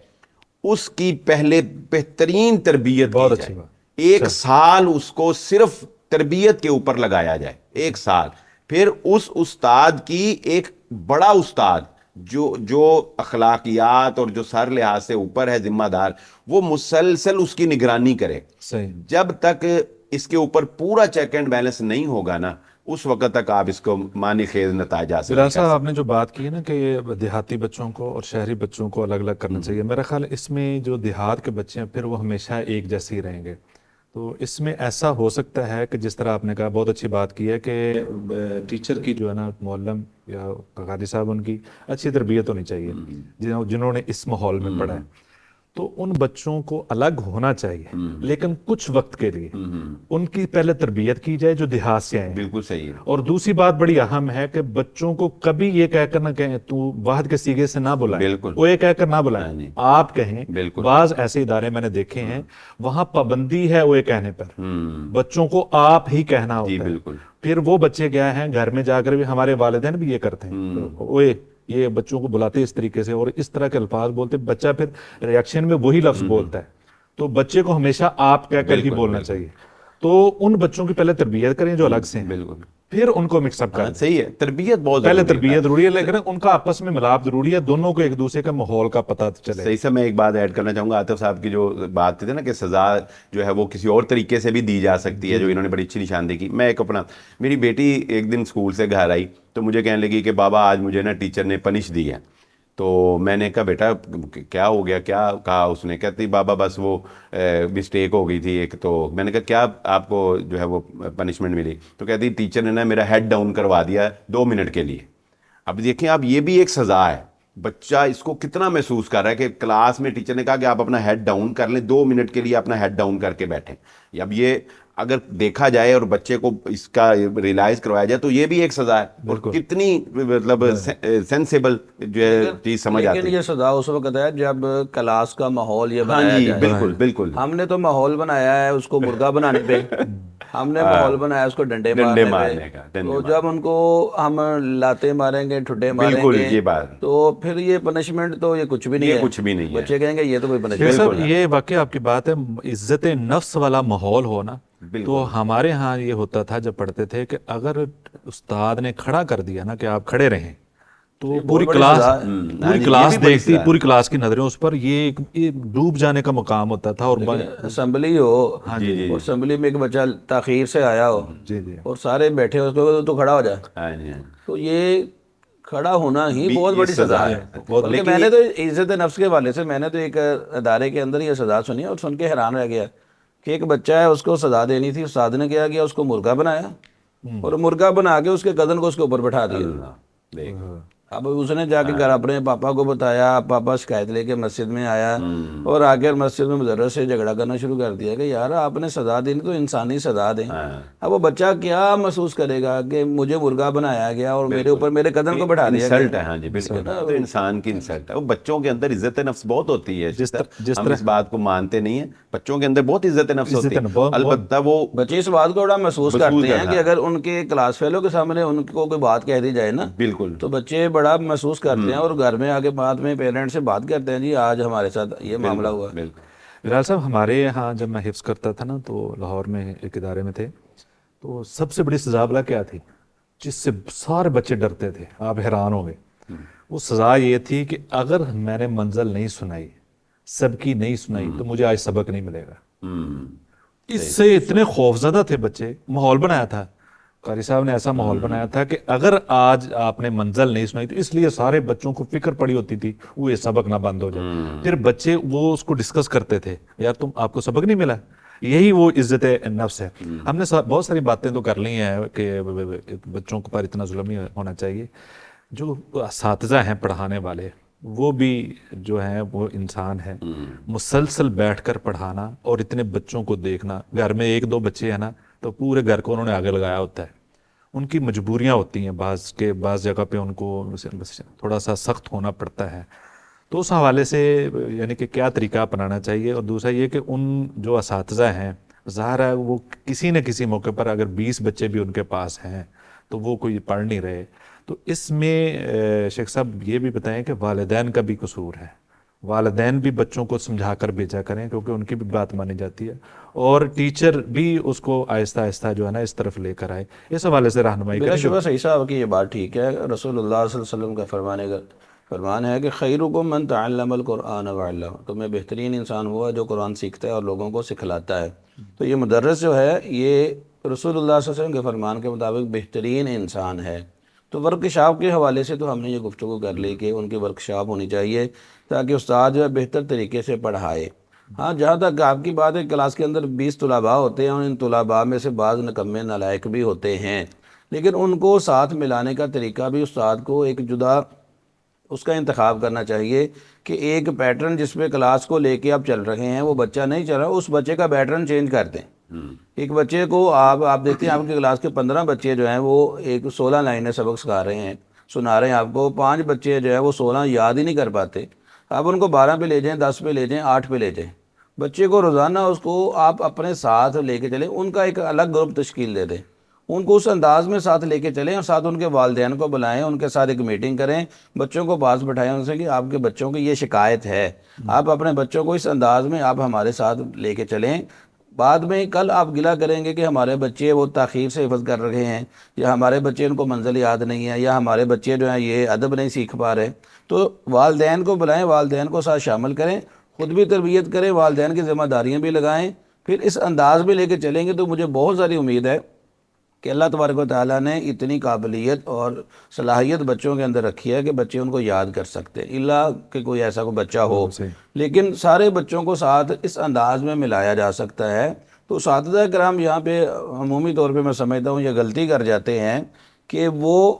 اس کی پہلے بہترین تربیت کی جائے. ایک سال اس کو صرف تربیت کے اوپر لگایا جائے، ایک سال. پھر اس استاد کی ایک بڑا استاد جو اخلاقیات اور جو سر لحاظ سے اوپر ہے، ذمہ دار، وہ مسلسل اس کی نگرانی کرے. جب تک اس کے اوپر پورا چیک اینڈ بیلنس نہیں ہوگا نا، اس وقت تک آپ اس کو معنی خیز نتائج حاصل بلال صاحب آپ نے جو بات کی ہے نا کہ دیہاتی بچوں کو اور شہری بچوں کو الگ الگ کرنا چاہیے، میرا خیال ہے اس میں جو دیہات کے بچے ہیں پھر وہ ہمیشہ ایک جیسے ہی رہیں گے. تو اس میں ایسا ہو سکتا ہے کہ جس طرح آپ نے کہا، بہت اچھی بات کی ہے کہ ٹیچر کی جو ہے نا، معلم یا قاضی صاحب، ان کی اچھی تربیت ہونی چاہیے جنہوں نے اس ماحول میں پڑھا ہے. تو ان بچوں کو الگ ہونا چاہیے، لیکن کچھ وقت کے لیے ان کی پہلے تربیت کی جائے جو دیہات سے آئے ہیں. بالکل صحیح ہے. اور دوسری بات بڑی اہم ہے کہ بچوں کو کبھی یہ کہہ کر نہ کہیں تو واحد کے سیغے سے نہ بلائیں، بالکل وہ یہ کہہ کر نہ بلائیں، آپ کہیں. بالکل. بعض ایسے ادارے میں نے دیکھے ہیں وہاں پابندی ہے وہ یہ کہنے پر، بچوں کو آپ ہی کہنا ہوتا ہے. بالکل. پھر وہ بچے کیا ہیں گھر میں جا کر بھی، ہمارے والدین بھی یہ کرتے ہیں، یہ بچوں کو بلاتے اس طریقے سے اور اس طرح کے الفاظ بولتے، بچہ پھر ریاکشن میں وہی لفظ بولتا ہے. تو بچے کو ہمیشہ آپ کہہ کر ہی بولنا چاہیے. تو ان بچوں کی پہلے تربیت کریں جو الگ سے ہیں، بالکل، پھر ان کو مکس اپ کریں. صحیح ہے، تربیت بہت پہلے تربیت ضروری ہے، لیکن ان کا آپس میں ملاپ ضروری ہے، دونوں کو ایک دوسرے کا ماحول کا پتہ چلے. صحیح سے میں ایک بات ایڈ کرنا چاہوں گا، عاطف صاحب کی جو بات تھی نا کہ سزا جو ہے وہ کسی اور طریقے سے بھی دی جا سکتی ہے، جو انہوں نے بڑی اچھی نشاندہی کی. میں ایک میری بیٹی ایک دن اسکول سے گھر آئی تو مجھے کہنے لگی کہ بابا آج مجھے نا ٹیچر نے پنش دی ہے. تو میں نے کہا بیٹا کیا ہو گیا، کیا کہا؟ اس نے کہتی بابا بس وہ مسٹیک ہو گئی تھی ایک. تو میں نے کہا کیا آپ کو جو ہے وہ پنشمنٹ ملی؟ تو کہتی ٹیچر نے نا میرا ہیڈ ڈاؤن کروا دیا 2 منٹ کے لیے. اب دیکھیں آپ، یہ بھی ایک سزا ہے. بچہ اس کو کتنا محسوس کر رہا ہے کہ کلاس میں ٹیچر نے کہا کہ آپ اپنا ہیڈ ڈاؤن کر لیں، 2 منٹ کے لیے اپنا ہیڈ ڈاؤن کر کے بیٹھیں. اب یہ اگر دیکھا جائے اور بچے کو اس کا ریلائز کروایا جائے تو یہ بھی ایک سزا ہے. اور کتنی مطلب سینسیبل جو ہے چیز سمجھ آتی ہے. لیکن یہ سزا اس وقت ہے جب کلاس کا ماحول یہ بنایا جائے. بالکل بالکل. ہم نے تو ماحول بنایا ہے اس کو مرغا بنانے پہ، ہم نے ماحول بنایا اس کو ڈنڈے مارنے کا. تو جب ان کو ہم لاتے ماریں گے، ٹھڈے ماریں گے، یہ بات تو پھر یہ پنشمنٹ تو یہ کچھ بھی نہیں ہے، کچھ بھی نہیں ہے. بچے کہیں گے یہ تو کوئی پنشمنٹ. یہ واقعی آپ کی بات ہے. عزت نفس والا ماحول ہو نا، تو ہمارے ہاں یہ ہوتا تھا جب پڑھتے تھے کہ اگر استاد نے کھڑا کر دیا نا کہ آپ کھڑے رہیں، تو پوری کلاس دیکھتی، پوری کلاس کی نظریں اس پر، یہ ڈوب جانے کا مقام ہوتا تھا. اور اسمبلی ہو، اسمبلی میں ایک بچہ تاخیر سے آیا ہو اور سارے بیٹھے ہو تو کھڑا ہو جائے، تو یہ کھڑا ہونا ہی بہت بڑی سزا ہے. بلکہ میں نے تو عزت نفس کے حوالے سے میں نے تو ایک ادارے کے اندر یہ سزا سنی اور سن کے حیران رہ گیا کہ ایک بچہ ہے اس کو سزا دینی تھی، استاد نے کیا کیا، اس کو مرغا بنایا اور مرغا بنا کے اس کے کزن کو اس کے اوپر بٹھا دیا۔ دیکھ اب اس نے جا کے گھر اپنے پاپا کو بتایا، پاپا شکایت لے کے مسجد میں آیا اور آ کے مسجد میں مدرس سے جھگڑا کرنا شروع کر دیا کہ یار آپ نے سزا دینی تو انسانی سزا دیں۔ اب وہ بچہ کیا محسوس کرے گا کہ مجھے مرغا بنایا گیا اور میرے اوپر میرے قدم کو بٹھا دیا انسلٹ گیا۔ ہے، ہاں جی بالکل، تو انسان کی انسلٹ ہے۔ وہ بچوں کے اندر عزت نفس بہت ہوتی ہے، ہم اس بات کو مانتے نہیں ہیں، بچوں کے اندر بہت عزت نفس ہوتی ہے، البتہ وہ بچے اس بات کو بڑا محسوس کرتے ہیں کہ اگر ان کے کلاس فیلو کے سامنے ان کو کوئی بات کہہ دی جائے نا، بالکل تو بچے بڑا محسوس کرتے ہیں اور گھر میں آگے بعد میں پیرنٹ سے بات کرتے ہیں، جی آج ہمارے ساتھ یہ معاملہ ہوا۔ بالکل بلال صاحب، ہمارے یہاں جب میں حفظ کرتا تھا نا تو لاہور میں ایک ادارے میں تھے، تو سب سے بڑی سزا بلا کیا تھی جس سے سارے بچے ڈرتے تھے، آپ حیران ہو گئے، وہ سزا یہ تھی کہ اگر میں نے منزل نہیں سنائی، سب کی نہیں سنائی، تو مجھے آج سبق نہیں ملے گا۔ اس سے اتنے خوفزدہ تھے بچے، ماحول بنایا تھا قاری صاحب نے، ایسا ماحول بنایا تھا کہ اگر آج آپ نے منزل نہیں سنائی تو اس لیے سارے بچوں کو فکر پڑی ہوتی تھی وہ یہ سبق نہ بند ہو جائے۔ پھر بچے وہ اس کو ڈسکس کرتے تھے، یار آپ کو سبق نہیں ملا، یہی وہ عزت نفس ہے۔ ہم نے بہت ساری باتیں تو کر لی ہیں کہ بچوں پر اتنا ظلم نہیں ہونا چاہیے، جو اساتذہ ہیں پڑھانے والے وہ بھی جو ہیں وہ انسان ہے، مسلسل بیٹھ کر پڑھانا اور اتنے بچوں کو دیکھنا، گھر میں ایک دو بچے ہیں نا تو پورے گھر کو انہوں نے آگے لگایا ہوتا ہے، ان کی مجبوریاں ہوتی ہیں بعض جگہ پہ ان کو تھوڑا سا سخت ہونا پڑتا ہے، تو اس حوالے سے یعنی کہ کیا طریقہ اپنانا چاہیے۔ اور دوسرا یہ کہ ان جو اساتذہ ہیں، ظاہر ہے وہ کسی نہ کسی موقع پر اگر 20 بچے بھی ان کے پاس ہیں تو وہ کوئی پڑھ نہیں رہے، تو اس میں شیخ صاحب یہ بھی بتائیں کہ والدین کا بھی قصور ہے، والدین بھی بچوں کو سمجھا کر بھیجا کریں کیونکہ ان کی بھی بات مانی جاتی ہے، اور ٹیچر بھی اس کو آہستہ آہستہ جو ہے نا اس طرف لے کر آئے، اس حوالے سے رہنمائی بلا کریں۔ شبہ صحیح صاحب کی یہ بات ٹھیک ہے، رسول اللہ صلی اللہ علیہ وسلم کا فرمان ہے کہ خیرکم من تعلم القرآن وعلمہ، تمہیں بہترین انسان ہوا جو قرآن سیکھتا ہے اور لوگوں کو سکھلاتا ہے۔ تو یہ مدرس جو ہے یہ رسول اللہ صلی اللہ علیہ وسلم کے فرمان کے مطابق بہترین انسان ہے۔ تو ورکشاپ کے حوالے سے تو ہم نے یہ گفتگو کر لی کہ ان کی ورکشاپ ہونی چاہیے تاکہ استاد جو ہے بہتر طریقے سے پڑھائے۔ ہاں جہاں تک آپ کی بات ہے، کلاس کے اندر 20 طلباء ہوتے ہیں اور ان طلباء میں سے بعض نکمے نالائق بھی ہوتے ہیں، لیکن ان کو ساتھ ملانے کا طریقہ بھی استاد کو ایک جدا اس کا انتخاب کرنا چاہیے کہ ایک پیٹرن جس پہ کلاس کو لے کے آپ چل رہے ہیں وہ بچہ نہیں چل رہا، اس بچے کا پیٹرن چینج کر دیں۔ ایک بچے کو آپ دیکھتے ہیں آپ کی کلاس کے 15 بچے جو ہیں وہ ایک 16 لائنیں سبق سکھا رہے ہیں، سنا رہے ہیں آپ کو، 5 بچے جو ہیں وہ 16 یاد ہی نہیں کر پاتے، آپ ان کو 12 پہ لے جائیں، 10 پہ لے جائیں، 8 پہ لے جائیں، بچے کو روزانہ اس کو آپ اپنے ساتھ لے کے چلیں، ان کا ایک الگ گروپ تشکیل دے دیں، ان کو اس انداز میں ساتھ لے کے چلیں اور ساتھ ان کے والدین کو بلائیں، ان کے ساتھ ایک میٹنگ کریں، بچوں کو پاس بٹھائیں ان سے کہ آپ کے بچوں کی یہ شکایت ہے، آپ اپنے بچوں کو اس انداز میں آپ ہمارے ساتھ لے کے چلیں۔ بعد میں کل آپ گلہ کریں گے کہ ہمارے بچے وہ تاخیر سے حفظ کر رہے ہیں، یا ہمارے بچے ان کو منزل یاد نہیں ہے، یا ہمارے بچے جو ہیں یہ ادب نہیں سیکھ پا رہے، تو والدین کو بلائیں، والدین کو ساتھ شامل کریں، خود بھی تربیت کریں، والدین کی ذمہ داریاں بھی لگائیں، پھر اس انداز میں لے کے چلیں گے تو مجھے بہت ساری امید ہے کہ اللہ تبارک و تعالیٰ نے اتنی قابلیت اور صلاحیت بچوں کے اندر رکھی ہے کہ بچے ان کو یاد کر سکتے ہیں، اللہ کہ کوئی ایسا کوئی بچہ ہو، لیکن سارے بچوں کو ساتھ اس انداز میں ملایا جا سکتا ہے۔ تو اساتذہ کرام یہاں پہ عمومی طور پہ میں سمجھتا ہوں یہ غلطی کر جاتے ہیں کہ وہ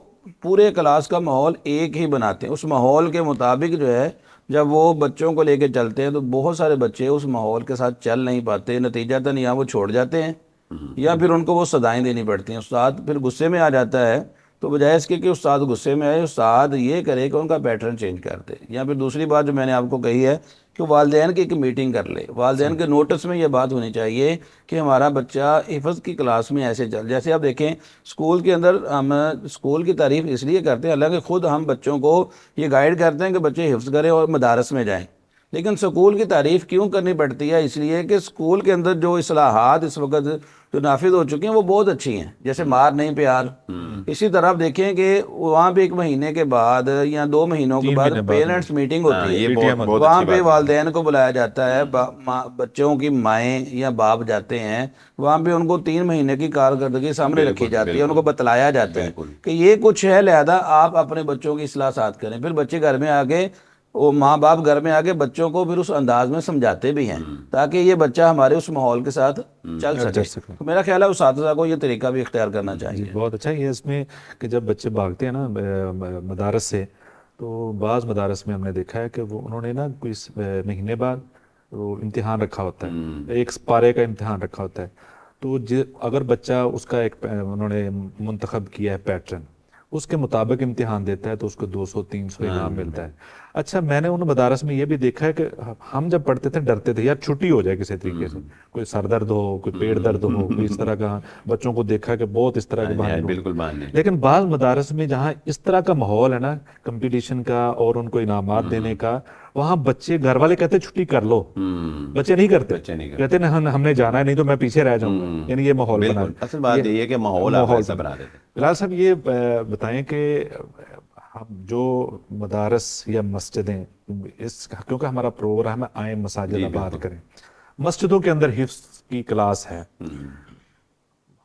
پورے کلاس کا ماحول ایک ہی بناتے ہیں، اس ماحول کے مطابق جو ہے جب وہ بچوں کو لے کے چلتے ہیں تو بہت سارے بچے اس ماحول کے ساتھ چل نہیں پاتے، نتیجتاً یا وہ چھوڑ جاتے ہیں یا پھر ان کو وہ سزائیں دینی پڑتی ہیں، استاد پھر غصے میں آ جاتا ہے، تو بجائے اس کے کہ استاد غصے میں آئے، استاد یہ کرے کہ ان کا پیٹرن چینج کر دے۔ یا پھر دوسری بات جو میں نے آپ کو کہی ہے کہ والدین کی ایک میٹنگ کر لے، والدین کے نوٹس میں یہ بات ہونی چاہیے کہ ہمارا بچہ حفظ کی کلاس میں ایسے چل، جیسے آپ دیکھیں اسکول کے اندر ہم اسکول کی تعریف اس لیے کرتے ہیں، حالانکہ خود ہم بچوں کو یہ گائیڈ کرتے ہیں کہ بچے حفظ کریں اور مدارس میں جائیں، لیکن سکول کی تعریف کیوں کرنی پڑتی ہے؟ اس لیے کہ سکول کے اندر جو اصلاحات اس وقت جو نافذ ہو چکی ہیں وہ بہت اچھی ہیں، جیسے مار نہیں پیار۔ اسی طرح آپ دیکھیں کہ وہاں پہ 1 مہینے کے بعد یا 2 مہینوں کے بعد پیرنٹس میٹنگ ہوتی ہے، وہاں پہ والدین کو بلایا جاتا ہے، بچوں کی مائیں یا باپ جاتے ہیں، وہاں پہ ان کو 3 مہینے کی کارکردگی سامنے رکھی جاتی ہے، ان کو بتلایا جاتا ہے کہ یہ کچھ ہے، لہذا آپ اپنے بچوں کی اصلاح ساتھ کریں۔ پھر بچے گھر میں آ کے وہ ماں باپ گھر میں آ کے بچوں کو پھر اس انداز میں سمجھاتے بھی ہیں تاکہ یہ بچہ ہمارے اس ماحول کے ساتھ چل سکے. تو میرا خیال ہے اساتذہ کو یہ طریقہ بھی اختیار کرنا چاہیے. بہت اچھا یہ اس میں کہ جب بچے بھاگتے ہیں نا مدارس سے، تو بعض مدارس میں ہم نے دیکھا ہے کہ وہ انہوں نے نا کوئی مہینے بعد وہ امتحان رکھا ہوتا ہے، ایک پارے کا امتحان رکھا ہوتا ہے. تو اگر بچہ اس کا ایک انہوں نے منتخب کیا ہے پیٹرن، اس کے مطابق امتحان دیتا ہے تو اس کو 200-300 انعام ملتا ہے. اچھا میں نے ان مدارس میں یہ بھی دیکھا ہے کہ ہم جب پڑھتے تھے ڈرتے تھے یار چھٹی ہو جائے کسی طریقے سے، کوئی سر درد ہو، کوئی پیٹ درد ہو، کوئی اس طرح کا بچوں کو دیکھا کہ بہت اس طرح کے بہانے. بالکل ماننے. لیکن بعض مدارس میں جہاں اس طرح کا ماحول ہے نا کمپٹیشن کا اور ان کو انعامات دینے کا، وہاں بچے گھر والے کہتے چھٹی کر لو، بچے نہیں کرتے، کہتے ہیں ہم نے جانا ہے نہیں تو میں پیچھے رہ جاؤں گا. یعنی یہ ماحول بنا. اصل بات یہ ہے کہ ماحول آپ ایسا بنا دیتے ہیں. بلال صاحب یہ بتائیں کہ ہم جو مدارس یا مسجدیں، کیونکہ ہمارا پروگرام ہے آئیں مساجد آباد کریں، مسجدوں کے اندر حفظ کی کلاس ہے.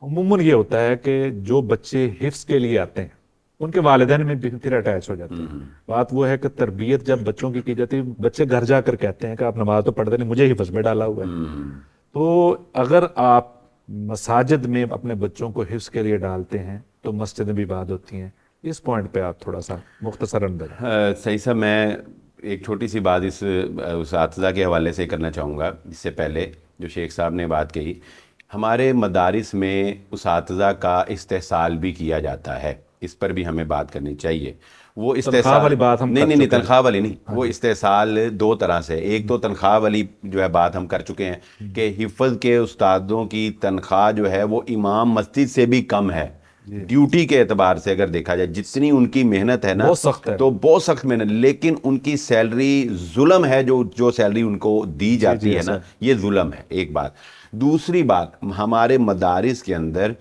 عموماً یہ ہوتا ہے کہ جو بچے حفظ کے لیے آتے ہیں ان کے والدین میں بھی پھر اٹیچ ہو جاتے ہیں. بات وہ ہے کہ تربیت جب بچوں کی جاتی ہے، بچے گھر جا کر کہتے ہیں کہ آپ نماز تو پڑھتے نہیں، مجھے حفظ میں ڈالا ہوا ہے. تو اگر آپ مساجد میں اپنے بچوں کو حفظ کے لیے ڈالتے ہیں تو مسجدیں بھی آباد ہوتی ہیں. اس پوائنٹ پہ آپ تھوڑا سا مختصراً بتائیں. صحیح صاحب، میں ایک چھوٹی سی بات اس اساتذہ کے حوالے سے کرنا چاہوں گا. اس سے پہلے جو شیخ صاحب نے بات کہی، ہمارے مدارس میں اساتذہ کا استحصال بھی کیا جاتا ہے، اس پر بھی ہمیں بات کرنی چاہیے. وہ تنخواہ والی بات ہم نہیں تنخواہ والی نہیں، وہ استحصال دو طرح سے. ایک تو تنخواہ والی جو ہے بات ہم کر چکے ہیں کہ حفظ کے استادوں کی تنخواہ جو ہے وہ امام مسجد سے بھی کم ہے. ڈیوٹی کے اعتبار سے اگر دیکھا جائے جتنی ان کی محنت ہے نا بہت سخت ہے، تو بہت سخت محنت، لیکن ان کی سیلری ظلم ہے. جو سیلری ان کو دی جاتی ہے نا، یہ ظلم ہے. ایک بات. دوسری بات، ہمارے مدارس کے اندر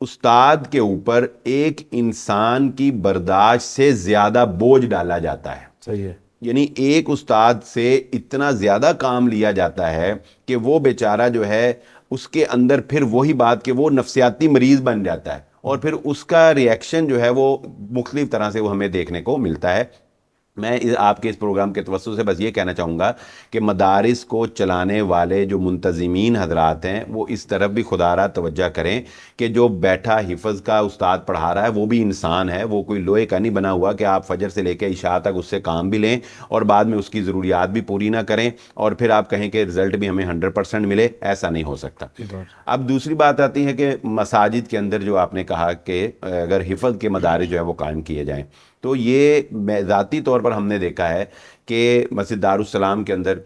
استاد کے اوپر ایک انسان کی برداشت سے زیادہ بوجھ ڈالا جاتا ہے. صحیح ہے. یعنی ایک استاد سے اتنا زیادہ کام لیا جاتا ہے کہ وہ بیچارہ جو ہے اس کے اندر پھر وہی بات کہ وہ نفسیاتی مریض بن جاتا ہے، اور پھر اس کا ریئیکشن جو ہے وہ مختلف طرح سے وہ ہمیں دیکھنے کو ملتا ہے. میں آپ کے اس پروگرام کے توسط سے بس یہ کہنا چاہوں گا کہ مدارس کو چلانے والے جو منتظمین حضرات ہیں وہ اس طرف بھی خدارہ توجہ کریں کہ جو بیٹھا حفظ کا استاد پڑھا رہا ہے وہ بھی انسان ہے. وہ کوئی لوہے کا نہیں بنا ہوا کہ آپ فجر سے لے کے عشاء تک اس سے کام بھی لیں اور بعد میں اس کی ضروریات بھی پوری نہ کریں اور پھر آپ کہیں کہ رزلٹ بھی ہمیں 100% ملے. ایسا نہیں ہو سکتا. اب دوسری بات آتی ہے کہ مساجد کے اندر جو آپ نے کہا کہ اگر حفظ کے مدارس جو ہے وہ قائم کیے جائیں، تو یہ ذاتی طور پر ہم نے دیکھا ہے کہ مسجد دارالسلام کے اندر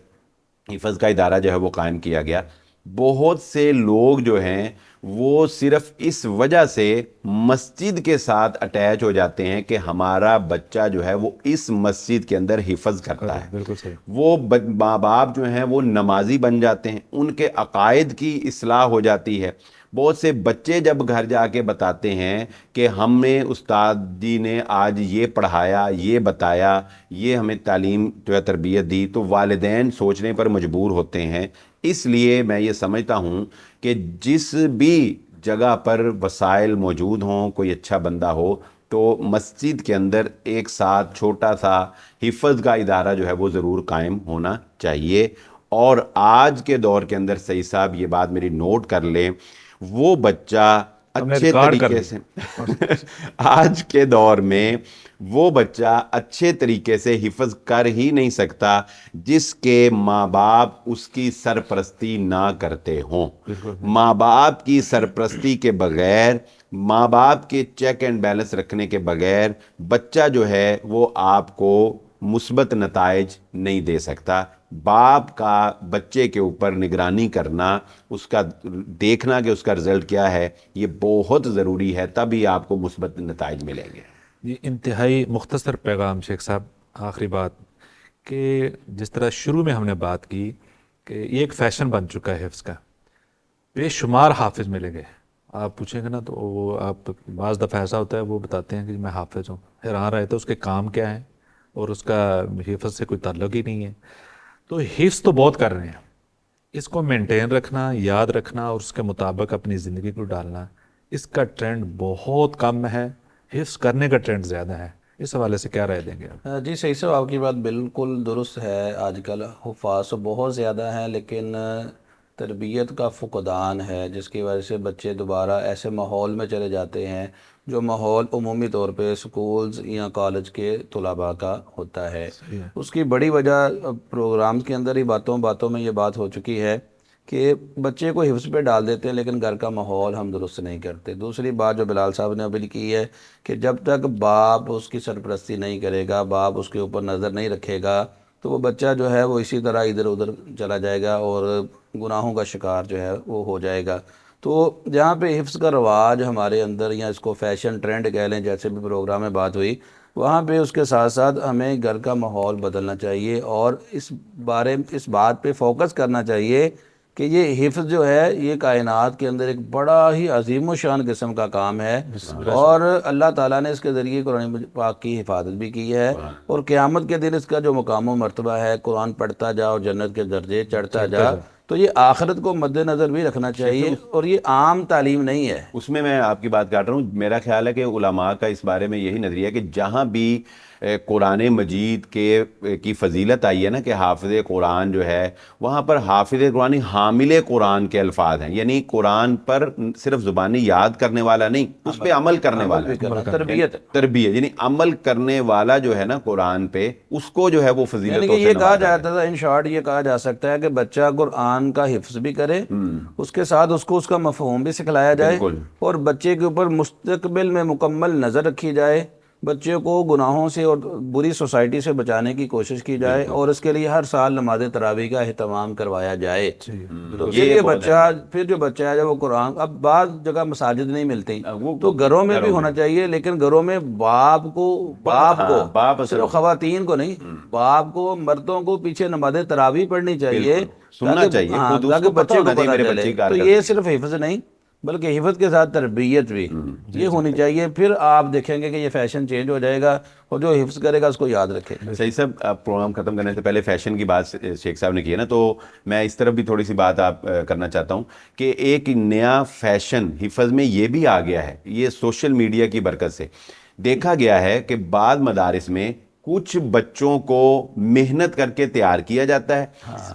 حفظ کا ادارہ جو ہے وہ قائم کیا گیا. بہت سے لوگ جو ہیں وہ صرف اس وجہ سے مسجد کے ساتھ اٹیچ ہو جاتے ہیں کہ ہمارا بچہ جو ہے وہ اس مسجد کے اندر حفظ کرتا ہے. بالکل صحیح. وہ ماں باپ جو ہیں وہ نمازی بن جاتے ہیں، ان کے عقائد کی اصلاح ہو جاتی ہے. بہت سے بچے جب گھر جا کے بتاتے ہیں کہ ہمیں استاد جی نے آج یہ پڑھایا، یہ بتایا، یہ ہمیں تعلیم جو ہے تربیت دی، تو والدین سوچنے پر مجبور ہوتے ہیں. اس لیے میں یہ سمجھتا ہوں کہ جس بھی جگہ پر وسائل موجود ہوں، کوئی اچھا بندہ ہو، تو مسجد کے اندر ایک ساتھ چھوٹا سا حفظ کا ادارہ جو ہے وہ ضرور قائم ہونا چاہیے. اور آج کے دور کے اندر صحیح صاحب یہ بات میری نوٹ کر لیں، وہ بچہ اچھے طریقے سے آج کے دور میں وہ بچہ اچھے طریقے سے حفظ کر ہی نہیں سکتا جس کے ماں باپ اس کی سرپرستی نہ کرتے ہوں. ماں باپ کی سرپرستی کے بغیر، ماں باپ کے چیک اینڈ بیلنس رکھنے کے بغیر بچہ جو ہے وہ آپ کو مثبت نتائج نہیں دے سکتا. باپ کا بچے کے اوپر نگرانی کرنا، اس کا دیکھنا کہ اس کا رزلٹ کیا ہے، یہ بہت ضروری ہے، تبھی آپ کو مثبت نتائج ملیں گے. یہ انتہائی مختصر پیغام شیخ صاحب. آخری بات کہ جس طرح شروع میں ہم نے بات کی کہ یہ ایک فیشن بن چکا ہے حفظ کا، بے شمار حافظ ملیں گے. آپ پوچھیں گے نا تو وہ آپ بعض دفعہ ایسا ہوتا ہے وہ بتاتے ہیں کہ میں حافظ ہوں، حیران رہتے اس کے کام کیا ہیں اور اس کا حفظ سے کوئی تعلق ہی نہیں ہے. تو حفظ تو بہت کر رہے ہیں، اس کو مینٹین رکھنا، یاد رکھنا اور اس کے مطابق اپنی زندگی کو ڈالنا، اس کا ٹرینڈ بہت کم ہے. حفظ کرنے کا ٹرینڈ زیادہ ہے. اس حوالے سے کیا رائے دیں گے آپ؟ جی صحیح صاحب، آپ کی بات بالکل درست ہے. آج کل حفاظ تو بہت زیادہ ہیں لیکن تربیت کا فقدان ہے، جس کی وجہ سے بچے دوبارہ ایسے ماحول میں چلے جاتے ہیں جو ماحول عمومی طور پہ سکولز یا کالج کے طلباء کا ہوتا ہے. اس کی بڑی وجہ پروگرام کے اندر ہی باتوں میں یہ بات ہو چکی ہے کہ بچے کو حفظ پہ ڈال دیتے ہیں لیکن گھر کا ماحول ہم درست نہیں کرتے. دوسری بات جو بلال صاحب نے ابھی کی ہے کہ جب تک باپ اس کی سرپرستی نہیں کرے گا، باپ اس کے اوپر نظر نہیں رکھے گا، تو وہ بچہ جو ہے وہ اسی طرح ادھر ادھر چلا جائے گا اور گناہوں کا شکار جو ہے وہ ہو جائے گا. تو جہاں پہ حفظ کا رواج ہمارے اندر، یا اس کو فیشن ٹرینڈ کہہ لیں، جیسے بھی پروگرام میں بات ہوئی، وہاں پہ اس کے ساتھ ساتھ ہمیں گھر کا ماحول بدلنا چاہیے اور اس بات پہ فوکس کرنا چاہیے کہ یہ حفظ جو ہے یہ کائنات کے اندر ایک بڑا ہی عظیم و شان قسم کا کام ہے، اور اللہ تعالیٰ نے اس کے ذریعے قرآن پاک کی حفاظت بھی کی ہے، اور قیامت کے دن اس کا جو مقام و مرتبہ ہے، قرآن پڑھتا جا اور جنت کے درجے چڑھتا جا. تو یہ آخرت کو مد نظر بھی رکھنا چاہیے، اور یہ عام تعلیم نہیں ہے. اس میں آپ کی بات کاٹ رہا ہوں. میرا خیال ہے کہ علماء کا اس بارے میں یہی نظریہ ہے کہ جہاں بھی قرآن مجید کی فضیلت آئی ہے نا کہ حافظ قرآن جو ہے، وہاں پر حافظ قرآن حامل قرآن کے الفاظ ہیں، یعنی قرآن پر صرف زبانی یاد کرنے والا نہیں، اس پہ عمل کرنے والا. تربیت یعنی عمل کرنے والا جو ہے نا قرآن پہ، اس کو جو ہے وہ فضیلتوں یعنی کہ یہ کہا جاتا تھا، ان شارٹ یہ کہا جا سکتا ہے کہ بچہ قرآن کا حفظ بھی کرے، اس کے ساتھ اس کو اس کا مفہوم بھی سکھلایا جائے، اور بچے کے اوپر مستقبل میں مکمل نظر رکھی جائے، بچے کو گناہوں سے اور بری سوسائٹی سے بچانے کی کوشش کی جائے، اور اس کے لیے ہر سال نماز تراویح کا اہتمام کروایا جائے. تو یہ بچہ پھر جو بچہ ہے جب وہ قرآن، اب بعض جگہ مساجد نہیں ملتی تو گھروں میں بھی ہونا چاہیے، لیکن گھروں میں باپ کو صرف خواتین کو نہیں، باپ کو، مردوں کو پیچھے نماز تراویح پڑھنی چاہیے، سننا چاہیے تاکہ بچے کو پتہ چلے. تو یہ صرف حفظ نہیں بلکہ حفظ کے ساتھ تربیت بھی یہ ہونی چاہیے. پھر آپ دیکھیں گے کہ یہ فیشن چینج ہو جائے گا، اور جو حفظ کرے گا اس کو یاد رکھے. صحیح صاحب، پروگرام ختم کرنے سے پہلے فیشن کی بات شیخ صاحب نے کی ہے نا، تو میں اس طرف بھی تھوڑی سی بات آپ کرنا چاہتا ہوں کہ ایک نیا فیشن حفظ میں یہ بھی آ گیا ہے. یہ سوشل میڈیا کی برکت سے دیکھا گیا ہے کہ بعض مدارس میں کچھ بچوں کو محنت کر کے تیار کیا جاتا ہے.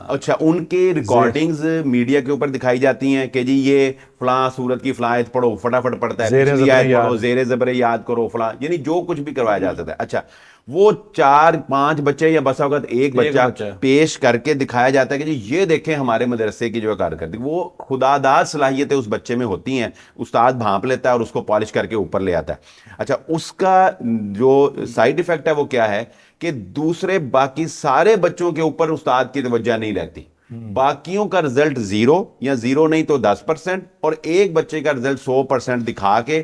اچھا، ان کے ریکارڈنگز میڈیا کے اوپر دکھائی جاتی ہیں کہ جی یہ فلاں سورت کی فلاں آیت پڑھو، فٹافٹ پڑھتا ہے، پچھلی آیت پڑھو، زیر زبر یاد کرو، فلاں، یعنی جو کچھ بھی کروایا جا سکتا ہے. اچھا، وہ 4-5 بچے یا بسا اوقات ایک بچہ پیش کر کے دکھایا جاتا ہے کہ جی یہ دیکھیں ہمارے مدرسے کی جو ہے کارکردگی. وہ خداداد صلاحیتیں اس بچے میں ہوتی ہیں، استاد بھانپ لیتا ہے اور اس کو پالش کر کے اوپر لے آتا ہے. اچھا، اس کا جو سائیڈ ایفیکٹ ہے وہ کیا ہے کہ دوسرے باقی سارے بچوں کے اوپر استاد کی توجہ نہیں رہتی، باقیوں کا رزلٹ 0 یا 0 نہیں تو 10%، اور ایک بچے کا رزلٹ 100% دکھا کے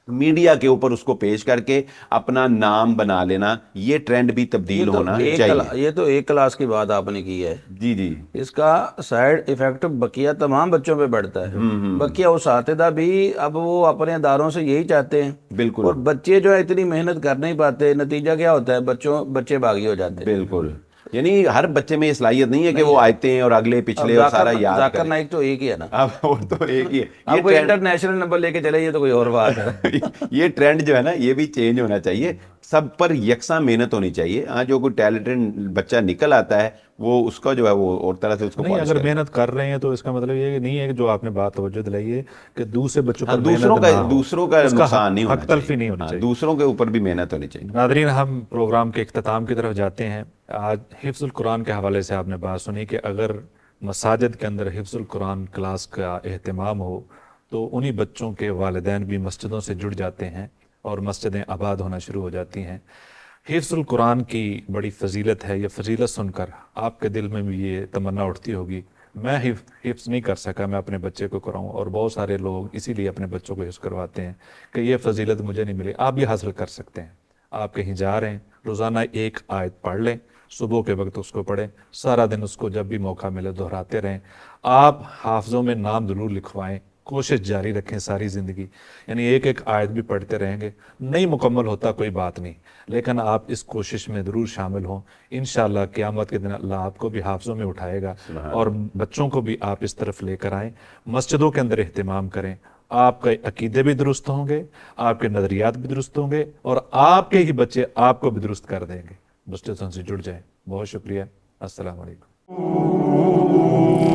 میڈیا کے اوپر اس کو پیش کر کے اپنا نام بنا لینا. یہ ٹرینڈ بھی تبدیل ہونا چاہیے. یہ تو ایک کلاس کی بات آپ نے کی ہے. جی اس کا سائیڈ ایفیکٹ بقیہ تمام بچوں پہ بڑھتا ہے. بقیہ اساتذہ بھی اب وہ اپنے اداروں سے یہی چاہتے ہیں، بالکل، اور بچے جو ہے اتنی محنت کر نہیں پاتے. نتیجہ کیا ہوتا ہے؟ بچے باغی ہو جاتے ہیں. بالکل، یعنی ہر بچے میں یہ صلاحیت نہیں ہے کہ وہ آئے ہیں اور اگلے پچھلے اور سارا یاد کریں. ذاکر نائک تو ایک ہی ہے نا، وہ تو ایک ہی ہے. آپ کو انٹرنیشنل نمبر لے کے چلے، یہ تو کوئی اور بات ہے. یہ ٹرینڈ جو ہے نا یہ بھی چینج ہونا چاہیے. سب پر یکساں محنت ہونی چاہیے. ہاں، جو کوئی ٹیلنٹڈ بچہ نکل آتا ہے وہ اس کا جو ہے وہ اور طرح سے اس کو نہیں، اگر محنت کر رہے ہیں تو اس کا مطلب یہ نہیں ہے کہ جو آپ نے بات توجہ دلائی ہے کہ دوسرے بچوں پر دوسروں کا نقصان نہیں ہونا تلفی نہیں ہونی چاہیے، دوسروں کے اوپر بھی محنت ہونی چاہیے. ناظرین، ہم پروگرام کے اختتام کی طرف جاتے ہیں. آج حفظ القرآن کے حوالے سے آپ نے بات سنی کہ اگر مساجد کے اندر حفظ القرآن کلاس کا اہتمام ہو تو انہی بچوں کے والدین بھی مسجدوں سے جڑ جاتے ہیں اور مسجدیں آباد ہونا شروع ہو جاتی ہیں. حفظ القرآن کی بڑی فضیلت ہے. یہ فضیلت سن کر آپ کے دل میں بھی یہ تمنا اٹھتی ہوگی، میں حفظ نہیں کر سکا، میں اپنے بچے کو کراؤں. اور بہت سارے لوگ اسی لیے اپنے بچوں کو حفظ کرواتے ہیں کہ یہ فضیلت مجھے نہیں ملی. آپ بھی حاصل کر سکتے ہیں. آپ کہیں جا رہے ہیں، روزانہ ایک آیت پڑھ لیں، صبح کے وقت اس کو پڑھیں، سارا دن اس کو جب بھی موقع ملے دہراتے رہیں. آپ حافظوں میں نام ضرور لکھوائیں، کوشش جاری رکھیں ساری زندگی. یعنی ایک آیت بھی پڑھتے رہیں گے، نہیں مکمل ہوتا کوئی بات نہیں، لیکن آپ اس کوشش میں ضرور شامل ہوں. انشاءاللہ قیامت کے دن اللہ آپ کو بھی حافظوں میں اٹھائے گا، اور بچوں کو بھی آپ اس طرف لے کر آئیں. مسجدوں کے اندر اہتمام کریں. آپ کے عقیدے بھی درست ہوں گے، آپ کے نظریات بھی درست ہوں گے، اور آپ کے ہی بچے آپ کو بھی درست کر دیں گے۔ دوستوں سے جڑ جائیں۔ بہت شکریہ۔ السلام علیکم۔